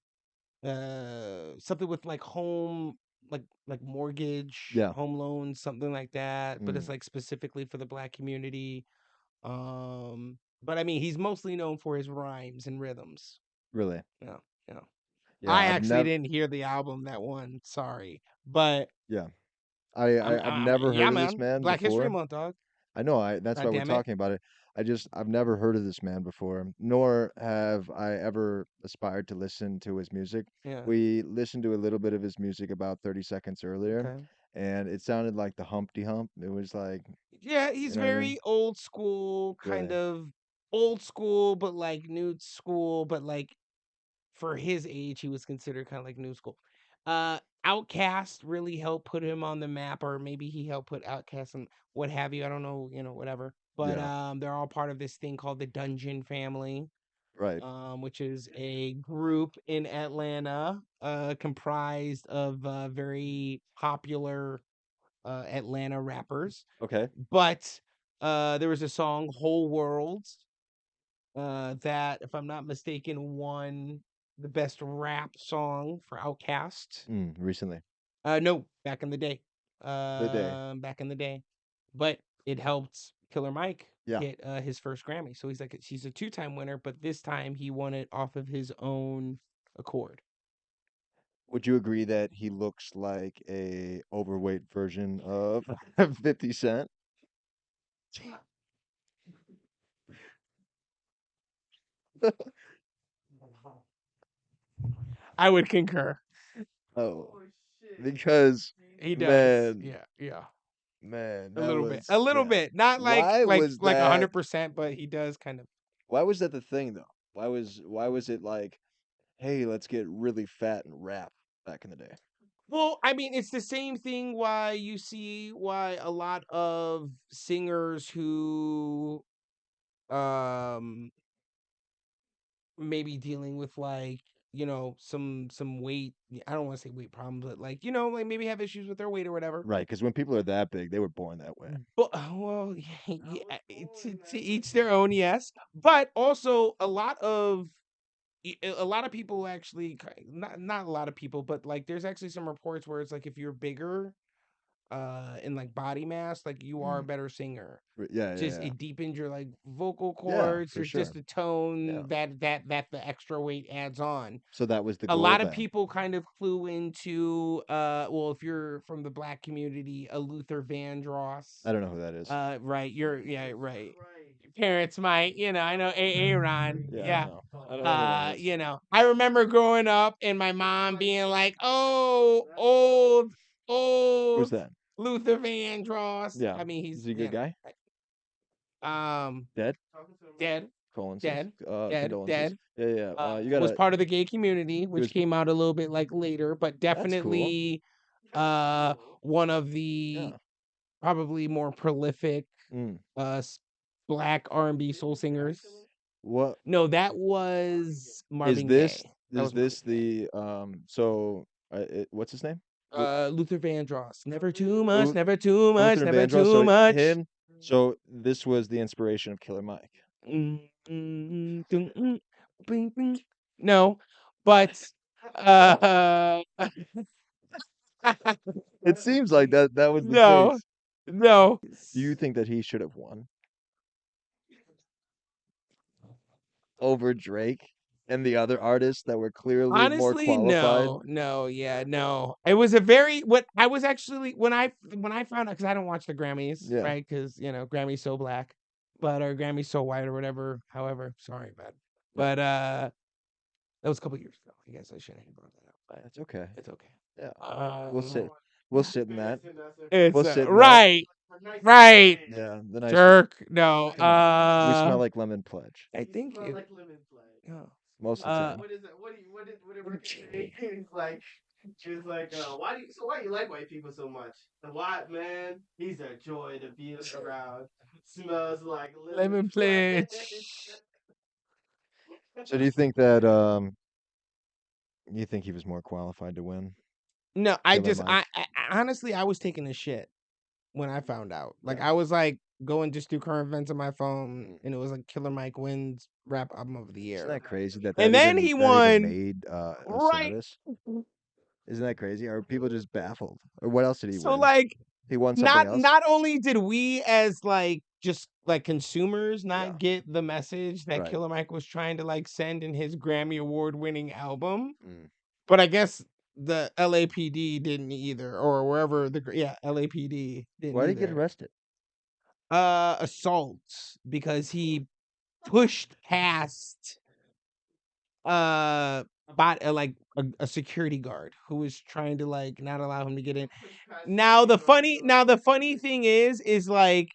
something with like home, like mortgage, Yeah. home loans, something like that. But it's Mm. like specifically for the black community. But I mean, he's mostly known for his rhymes and rhythms. Really? Yeah, yeah. Yeah, I I've actually never. didn't hear the album that one. Sorry, but Yeah, I'm, I've I'm never yeah, heard of this man. man Black History before. Month, dog. I know. That's God why we're damn it. talking about it. I've never heard of this man before, nor have I ever aspired to listen to his music. Yeah. We listened to a little bit of his music about 30 seconds earlier, Okay. and it sounded like the Humpty Hump. It was like, Yeah, he's you know what I mean? very old school, kind Really? of old school, but like new school, but like for his age, he was considered kind of like new school. Outcast really helped put him on the map, or maybe he helped put Outcast and what have you. I don't know, whatever. But Yeah. they're all part of this thing called the Dungeon Family, Right. which is a group in Atlanta, comprised of very popular Atlanta rappers. Okay. But there was a song, Whole World, that, if I'm not mistaken, won the best rap song for Outkast. Recently. No, back in the day. The day. Back in the day. But it helped Killer Mike Yeah. get he's first Grammy. So he's a two-time winner, but this time he won it off of his own accord. Would you agree that he looks like a overweight version of 50 Cent? I would concur. Oh, because He does. man, Yeah. man, A that little was bit. A little yeah. bit. Not Why was like that? 100%, but he does kind of. Why was that the thing though? Why was it like, hey, let's get really fat and rap back in the day? Well, I mean, it's the same thing why you see why a lot of singers who maybe dealing with like, some weight, I don't want to say weight problems, but like, like maybe have issues with their weight or whatever. Right, because when people are that big, they were born that way. But well, yeah, to each their own, yes. But also a lot of people actually, not a lot of people, but like there's actually some reports where it's like if you're bigger in like body mass, like you are a better singer. Yeah, Just yeah. it deepens your like vocal Yeah, cords. for There's sure. just a tone Yeah. that the extra weight adds on. So that was the A goal lot of then. people kind of flew into well, if you're from the black community, a Luther Vandross. I don't know who that is. Right. Right. Your parents might, I know Aaron. Yeah. I don't know who that is. I remember growing up and my mom being like, "Oh, Who's old that? Luther Vandross." Yeah. I mean, Is he a good guy? dead, Dead? Condolences. dead. Yeah, yeah. You Was gotta. part of the gay community, which was- came out a little bit like later, but That's cool. definitely one of the Yeah. probably more prolific black R&B soul singers. What No, that was is Marvin this? Gaye. That Is was this Marvin Gaye. the So what's his name? Luther Vandross. Never too much, Lu- never too much, Luther never Vandross, too so much. him. So this was the inspiration of Killer Mike. Bing, bing. No, but uh, It seems like that was the no, case. no. Do you think that he should have won over Drake and the other artists that were clearly more Honestly, qualified? no. It was a very what I was actually when I found out because I don't watch the Grammys, Yeah. right? Because Grammy's so black, but or Grammy's so white or whatever. However, sorry, man. But that was a couple years ago. I guess I shouldn't have brought that up, but That's okay. it's okay. Yeah. We'll sit in that. It's We'll sit in that. right. Yeah, the nice. Jerk. No. Come on. We smell like lemon pledge I think Smell it, like lemon flag. oh. most of the time. What is it? What did say? He's like, why do you like white people so much? The white man, he's a joy to be around. Smells like Lemon pledge. So do you think that you think he was more qualified to win? No, I Killer just Mike. I honestly I was taking a shit when I found out. Like Yeah. I was like going just through current events on my phone, and it was like Killer Mike wins rap album of the year. Isn't that crazy that And then even, he that even won, made a right. status? Isn't that crazy? Are people just baffled? Or what else did he So win? like He won something else? not only did we as like just like consumers not Yeah. get the message that Right. Killer Mike was trying to like send in his Grammy award winning album, Mm. but I guess the LAPD didn't either, or wherever LAPD didn't Why did he get either. arrested? Assault because he pushed past like a security guard who was trying to like not allow him to get in. Now the funny thing is like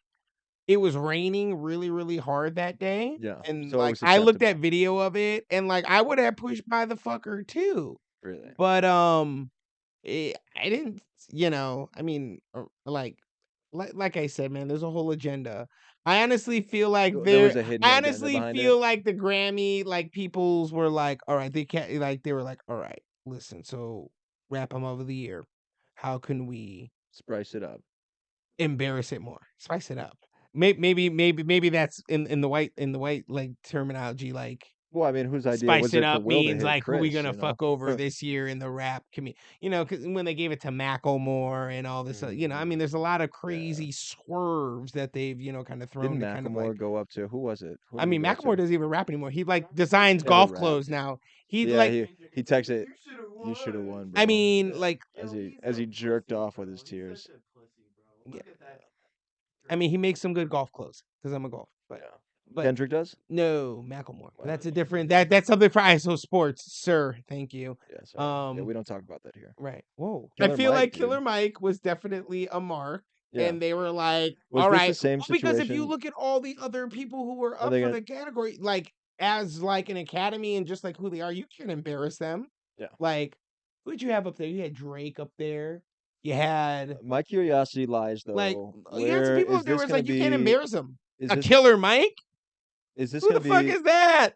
it was raining really really hard that day. Yeah. And So it like was I looked at acceptable. video of it and like I would have pushed by the fucker too. Really? But I didn't, I mean, like I said, man, there's a whole agenda. I honestly feel like There was a hidden I agenda honestly behind feel it. like the Grammy, like peoples were like, all right, they can't, like they were like, all right, listen, so rap 'em of the year, how can we Spice it up. embarrass it more, spice it up? Maybe that's in the white like terminology, like. Well, I mean, whose idea Spice was it it for up Will to means hit like who we Chris? gonna You know? fuck over this year in the rap community, because when they gave it to Macklemore and all this, I mean, there's a lot of crazy swerves that they've kind of thrown Didn't to kind of Macklemore like. go up to who was it? Who I did he mean, go Macklemore to? doesn't even rap anymore. He like designs Never golf rapped. clothes now. He Yeah, like, he texted, "You should have won, bro." I mean, Yeah. like, as he jerked off with his tears. yeah. I mean, he makes some good golf clothes because I'm a golf, but. Yeah. But Kendrick does? no, Macklemore. But that's a different that's something for IsoSports, sir. Thank you. Yeah, sorry. Yeah, we don't talk about that here. Right. Whoa. Killer I feel Mike, like dude. Killer Mike was definitely a mark. Yeah. And they were like, Was all this right. the same Well, because if you situation? look at all the other people who were Are up they for gonna- the category, like as like an academy and just like who they are, you can't embarrass them. Yeah. Like, who did you have up there? You had Drake up there. You had My curiosity lies though. like you had some where people is up there this where it's gonna like be? you can't embarrass them. Is A this Killer Mike? is this Who gonna the fuck be? is that?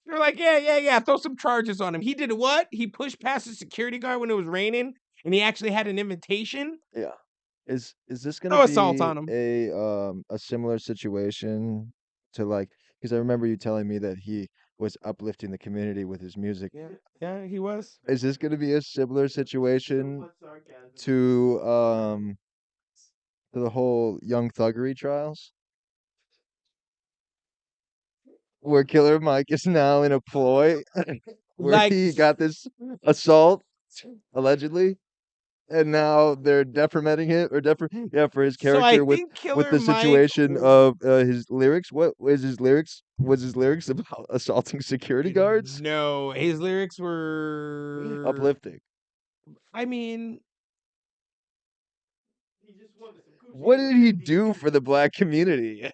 They're like, yeah. Throw some charges on him. He did what? He pushed past the security guard when it was raining, and he actually had an invitation. Yeah. Is this No gonna assault be on him. a similar situation to like? Because I remember you telling me that he was uplifting the community with his music. Yeah, he was. Is this gonna be a similar situation to the whole Young Thuggery trials? Where Killer Mike is now in a ploy where Like, he got this assault allegedly, and now they're deprimenting him or for his so I character with think Killer the Mike. situation of his lyrics. What was his lyrics? Was his lyrics about assaulting security guards? No, his lyrics were Uplifting. I mean, What did he do for the black community?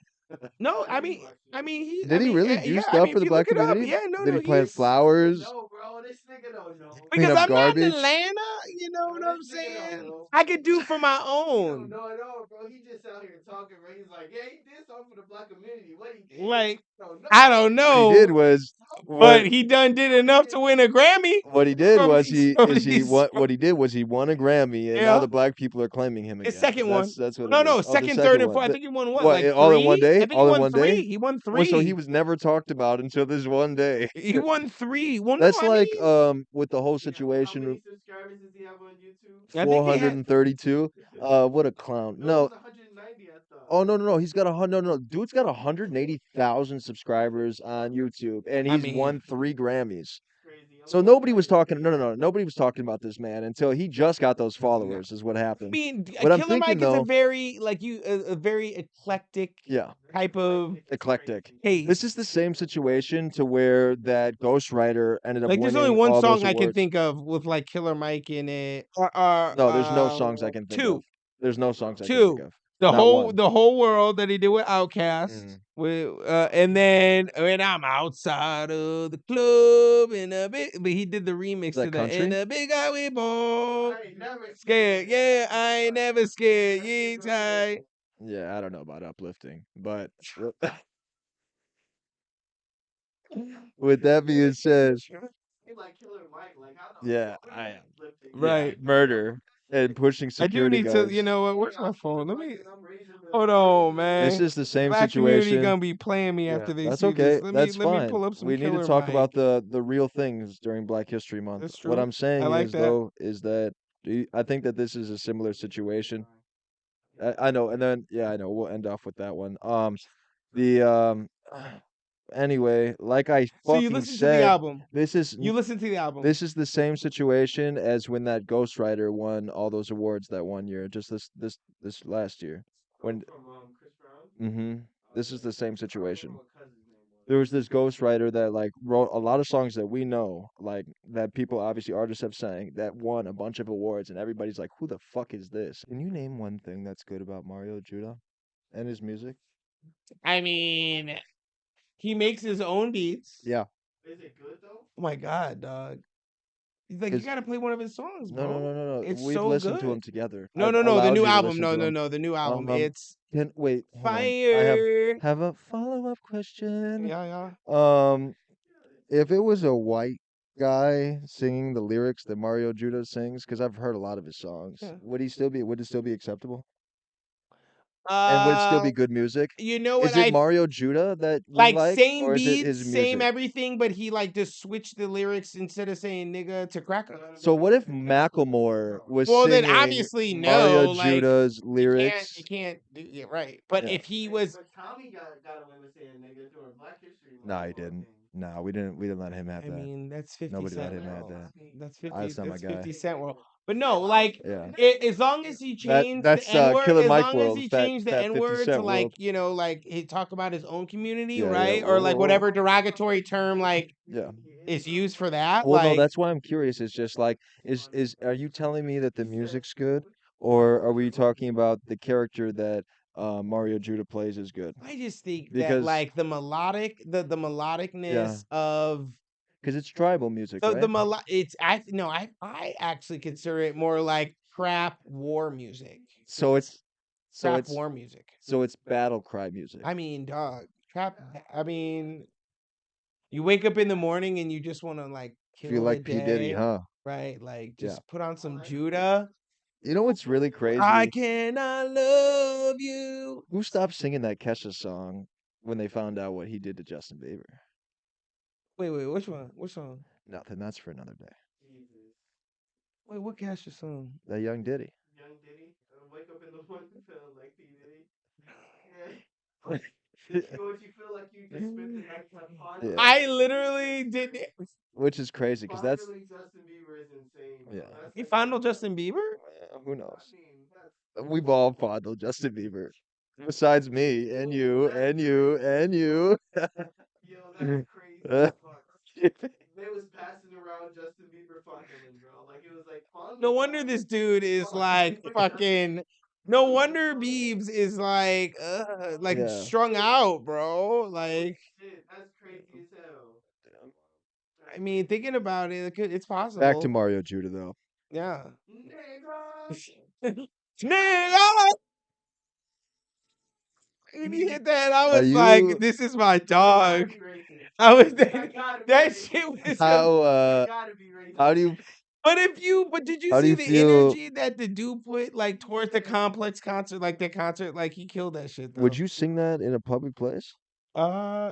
no, I mean, I mean, he. Did I he mean, really do yeah. I stuff mean, for if the you black look it up, community? yeah, no, Did no, he plant he's flowers, No, bro, this nigga don't know. clean because up I'm not in garbage? Atlanta. You know what I'm this nigga don't saying? know. I could do for my He own. don't know at all, bro. He just out here talking, bro. He's like, yeah, he did something for the black community. What he did? Like, Don't know. I don't What he did know, was but he done did enough to win a Grammy what he did from was these. From these what he did was he won a Grammy, and now yeah. the black people are claiming him His again. second one. That's what No, it no, is. Oh, the second, third, second and one. fourth. I think he won what? What? Like All in three? one day? I think he All in won one three. day? He won Well, so he three. was never talked about until this one day. He won three. Well, no, That's I like mean, with the whole How situation. many subscribers does he have on YouTube? I think he had. 432. What a clown. No, No. it was 190, I thought. Oh no. He's got no. Dude's got 180,000 subscribers on YouTube, and I he's mean, won 3 Grammys. Crazy. So nobody was talking. No. Nobody was talking about this man until he just got those followers. Is what I happened. mean, What I'm Killer thinking Mike is a though, very a very eclectic yeah, type of eclectic. taste. This is the same situation to where that ghostwriter ended up Like, there's only winning one all those song I can awards. think of with like Killer Mike in it. No, there's no songs I can think Two. of. There's no songs I can think Two. of. The Not whole one. the whole world that he did with Outkast. Mhm. With and then when I'm outside of the club in a big, but he did the remix Is that to that in country? a big highway ball. I ain't never Scared, yeah, I ain't never scared. You ain't tight. Yeah, I don't know about uplifting, but with that being said, He like Killer Mike. Like, how the yeah, what I are am. you lifting? Right. Murder and pushing I do security need to, guards. you know what? Where's my phone? Let me. I'm raising the- Hold on, This man. is the same Black community situation. gonna be playing me Yeah, after they that's see this. okay. That's Let me fine. pull up some We need to Killer talk Mike. about the real things during Black History Month. That's What true. I'm saying I like is that. though is that I think that this is a similar situation. I know, and then yeah, I know. We'll end off with that one. The anyway, like I So you fucking listen to the said, album. this is You listen to the album. this is the same situation as when that ghostwriter won all those awards that one year, just this last year. When From Chris Brown. mm-hmm. This is the same situation. What cousin's name was. There was this ghostwriter that like wrote a lot of songs that we know, like that people obviously artists have sang that won a bunch of awards, and everybody's like, "Who the fuck is this?" Can you name one thing that's good about Mario Judah and his music? I mean, he makes his own beats. Yeah, Is it good though? Oh my god, dog. He's like, you 'cause- gotta play one of his songs, bro. no. It's We've so listened to good. them together. No, I've the allowed new you to album. listen No, to no, them. no, the new album. It's Wait, hold on. I fire. have a follow-up question. Yeah. If it was a white guy singing the lyrics that Mario Judah sings, because I've heard a lot of his songs, Yeah. would it still be acceptable? And would it still be good music? You know what? Is it Mario Judah that we like like, same or is it beats, his same music? everything, but he like just switched the lyrics instead of saying nigga to cracker. So what if Macklemore was Well, then singing obviously Mario no, like Judah's you lyrics? can't do it right. But Yeah. if he was, But Tommy got away with saying nigga during Black History Month. No, he didn't. No, we didn't let him have I that. mean, that's 50 Nobody let Cent. him have world. that. That's 50. That's not my That's guy. 50 Cent world. But no, like Yeah. as long as he That changed that's the N word, Killer as Mike long as world, he fat changed the fat N 50 word to Cent like world. you know like he talk about his own community, Yeah, right? yeah. Or like Whoa. whatever derogatory term like Yeah. is used for that. Well, no, Like that's why I'm curious. It's just like, are you telling me that the music's good, or are we talking about the character that Mario Judah plays is good? I just think that Because like the melodic, the melodicness of because it's tribal music, right? it's I actually consider it more like trap war music. So it's Trap war music. battle cry music. I mean, dog, trap. I mean, you wake up in the morning and you just want to like kill Feel like the P Diddy, day, huh? right? Like Yeah. just put on some Judah. You know what's really crazy? I cannot love you. Who stopped singing that Kesha song when they found out what he did to Justin Bieber? Wait, which one? Which song? Nothing. That's for another day. Jesus. Wait, what Casher song? That Young Diddy. Young Diddy. Wake up in the morning feeling like P Diddy. Yeah. What you feel like you just spent the night on? Yeah. I literally did. Which is crazy because that's Fondling Justin Bieber is insane. Bro. Yeah. That's You like- fondled Justin Bieber? who knows? I mean, that's We've all fondled Justin Bieber. Besides me and you and you and you. yo, that's crazy. Uh, as fuck. They was passing around Justin Bieber fondling, bro. Like it was like fondling. No wonder this dude is like fucking No wonder Biebs is like Yeah. strung out, bro. Like, Shit, that's crazy as hell. I mean, thinking about it, it's possible. Back to Mario Judah though. Yeah. Nigga. Nigga! When you hit that, I Are was you- like, "This is my dog." I was that shit was. How how do you But did you How do see you the feel- energy that the dude put like towards the complex concert, like that concert, like he killed that shit though. would you sing that in a public place?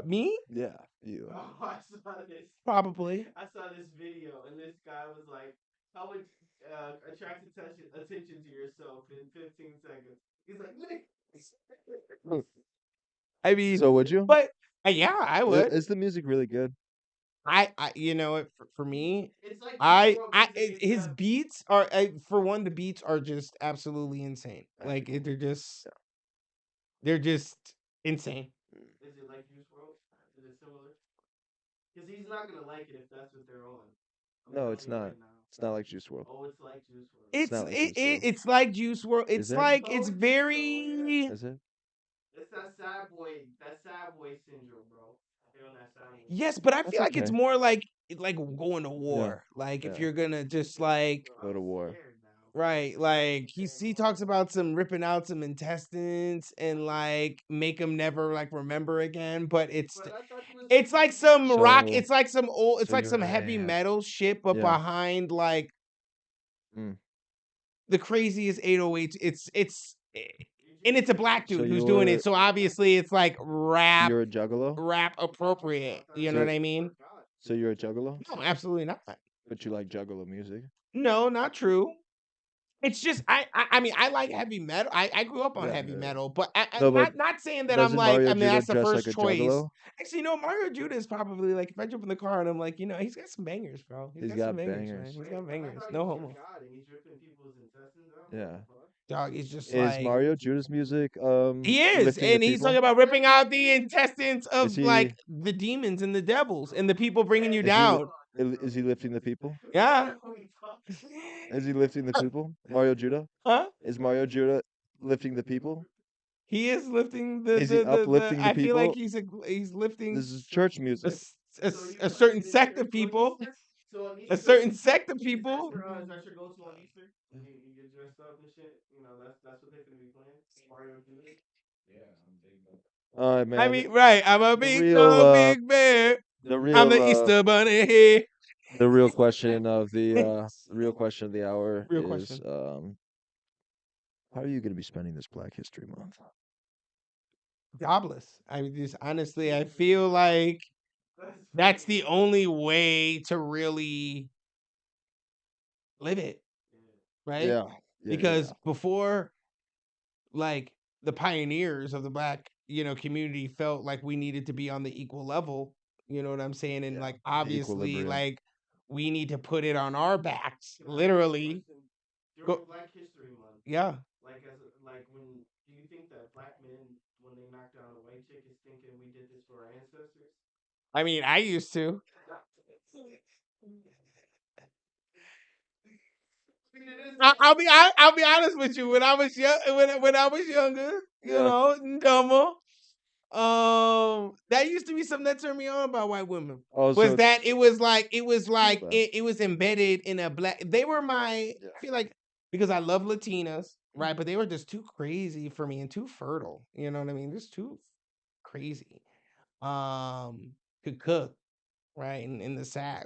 Me? Yeah, you. Oh, I saw this. Probably. I saw this video, and this guy was like, "How would attract attention to yourself in 15 seconds?" He's like, I mean, So would you? but yeah, I would. Is the music really good? I you know what for me, "It's like his beats are for one, the beats are just absolutely insane. Like they're just insane. Is it like Juice WRLD? Is it similar? Because he's not gonna like it if that's what they're on. I'm No, telling it's you not. right now. It's not like Juice WRLD. Oh, it's like Juice WRLD. It's not like Juice WRLD. it's like Juice WRLD. It's Is it? like Oh, it's it's very. Is it? It's that sad boy syndrome, bro. They're on that sad boy. Yes, but I That's feel like it's okay. more like going to war. Like if Yeah. you're gonna just like Go to war. right, like he talks about some ripping out some intestines and like make them never like remember again. But it's like some rock. So- It's like some old. It's so like you're some heavy a- metal shit, but Yeah. behind like Mm. the craziest 808s. And it's a black dude So who's doing you're- it. So obviously it's like rap You're a juggalo? appropriate. You know So- what I mean? So you're a juggalo? No, absolutely not. But you like juggalo music? No, not true. It's just I mean I like heavy metal. I grew up on Yeah, heavy yeah. metal, but No, but not saying that I'm doesn't like Mario I mean that's Judah the dress first like a choice. juggalo? Actually, no, Mario Judah is probably like if I jump in the car and I'm like, he's got some bangers, bro. He's some got bangers, bangers. man. He's got bangers. No homo. Yeah. Dog, he's just Is like Mario Judah's music he is, lifting the and he's people? talking about ripping out the intestines of Is he- like the demons and the devils and the people bringing you Is he down. Is he lifting the people? Yeah. Is he lifting the people? Mario Judah? Huh? Is Mario Judah lifting the people? He is lifting the. Is he uplifting the I feel like people? he's lifting This is church a, music. a certain sect of people. A certain sect of people. Is that your go-to on Easter? You get dressed up and shit. You know that's what they're gonna be playing. Mario Judah. All right, man. I mean, right? I'm a the big, real, big bear. the real, I'm the Easter bunny. the real question of the real question of the hour Real is question. how are you going to be spending this Black History Month? Jobless. I mean, just honestly, I feel like that's the only way to really live it, right? Yeah. Because before, like the pioneers of the Black, community felt like we needed to be on the equal level. You know what I'm saying? And like obviously, equilibrium. like we need to put it on our backs, literally. During Black History Month. Yeah. Like when do you think that black men when they knock down a white chick is thinking we did this for our ancestors? I mean, I used to. I'll be honest with you. When I was young, when I was younger, dumber. That used to be something that turned me on about white women. Oh, Was so that it was like Well. it was embedded in a black. They were my. I feel like because I love Latinas, right? But they were just too crazy for me and too fertile. You know what I mean? Just too crazy. Could cook, right? In the sack.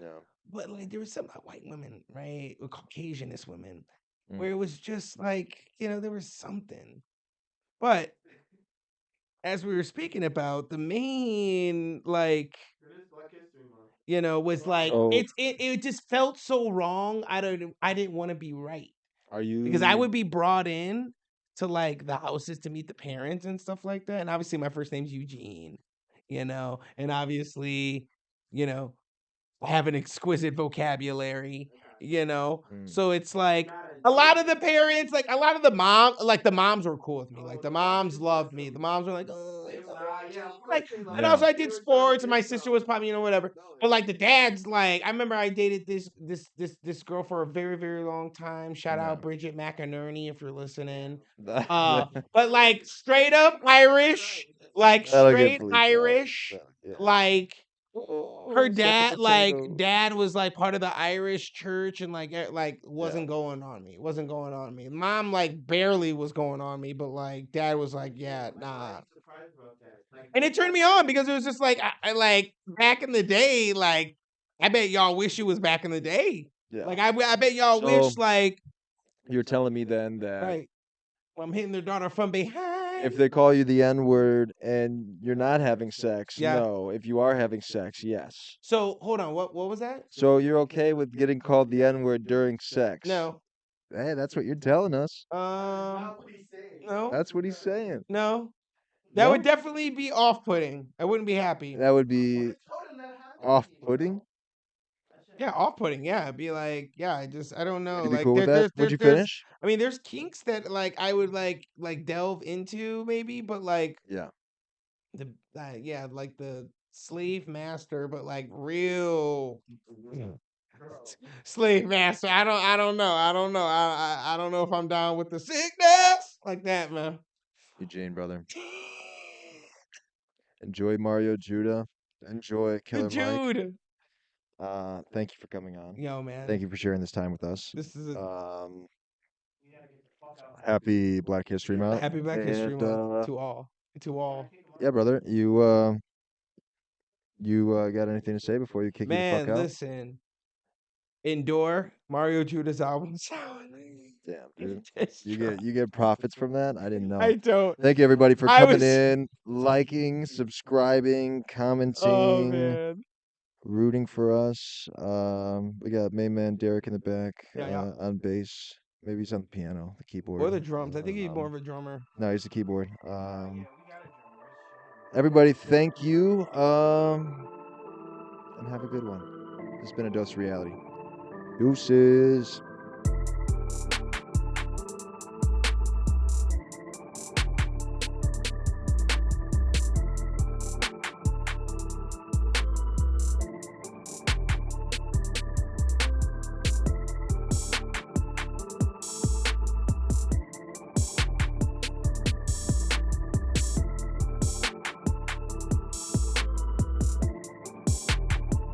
Yeah. But like there was some white women, right? Or Caucasianist women, Mm. where it was just like, there was something. But as we were speaking about, the main like, It is Black History Month. was like So- it just felt so wrong. I didn't want to be right. Are you Because I would be brought in to like the houses to meet the parents and stuff like that. And obviously my first name's Eugene, and obviously, I have an exquisite vocabulary, So it's like a lot of the parents, like a lot of the moms were cool with me. Like the moms loved me. The moms were like, oh, Like, and Yeah. also I did sports, and my sister was probably, whatever. But like the dad's like, I remember I dated this girl for a very, very long time. Shout Yeah. out Bridget McInerney if you're listening. That'll But like straight up Irish, like get straight bleeped out. Irish, Yeah. like her Suck a dad, like potato. dad was like part of the Irish church, and like wasn't Yeah. going on me, wasn't going on me. Mom like barely was going on me, but like dad was like, yeah, nah. And it turned me on because it was just like I like back in the day, like I bet y'all wish it was back in the day. Yeah. Like I bet y'all So- wish like You're telling me then that right. I'm hitting their daughter from behind. if they call you the N-word and you're not having sex, Yeah. no. If you are having sex, yes. So hold on, what was that? So you're okay with getting called the N-word during sex? No. Hey, that's what you're telling us. No. That's what he's saying. No. That would definitely be off-putting. I wouldn't be happy. That would be off-putting. Yeah, off-putting. Yeah, it'd be like, yeah, I don't know. You'd be Like, cool with that? Would you there's, finish? I mean, there's kinks that like I would like delve into maybe, but like Yeah. yeah, like the slave master, but like real slave master. I don't know. I don't know. I don't know if I'm down with the sickness like that, man. Eugene, brother. Enjoy Mario Judah. Enjoy Killer Mike. Jude. Thank you for coming on. Yo, man. Thank you for sharing this time with us. This is Happy Black History Month. Happy Black History And, Month to all. To all. Yeah, brother. You got anything to say before you kick you the fuck Man, out? listen. Endure Mario Judah's album. Damn, dude. You get profits from that? I didn't know. I don't. Thank you everybody for I coming was- in, liking, subscribing, Oh commenting, man. rooting for us. We got main man Derek in the back Yeah. on bass. Maybe he's on the piano, the keyboard. Or the drums. I think he's more of a drummer. No, he's the keyboard. Everybody, thank you. And have a good one. This has been a Dose Reality. Deuces.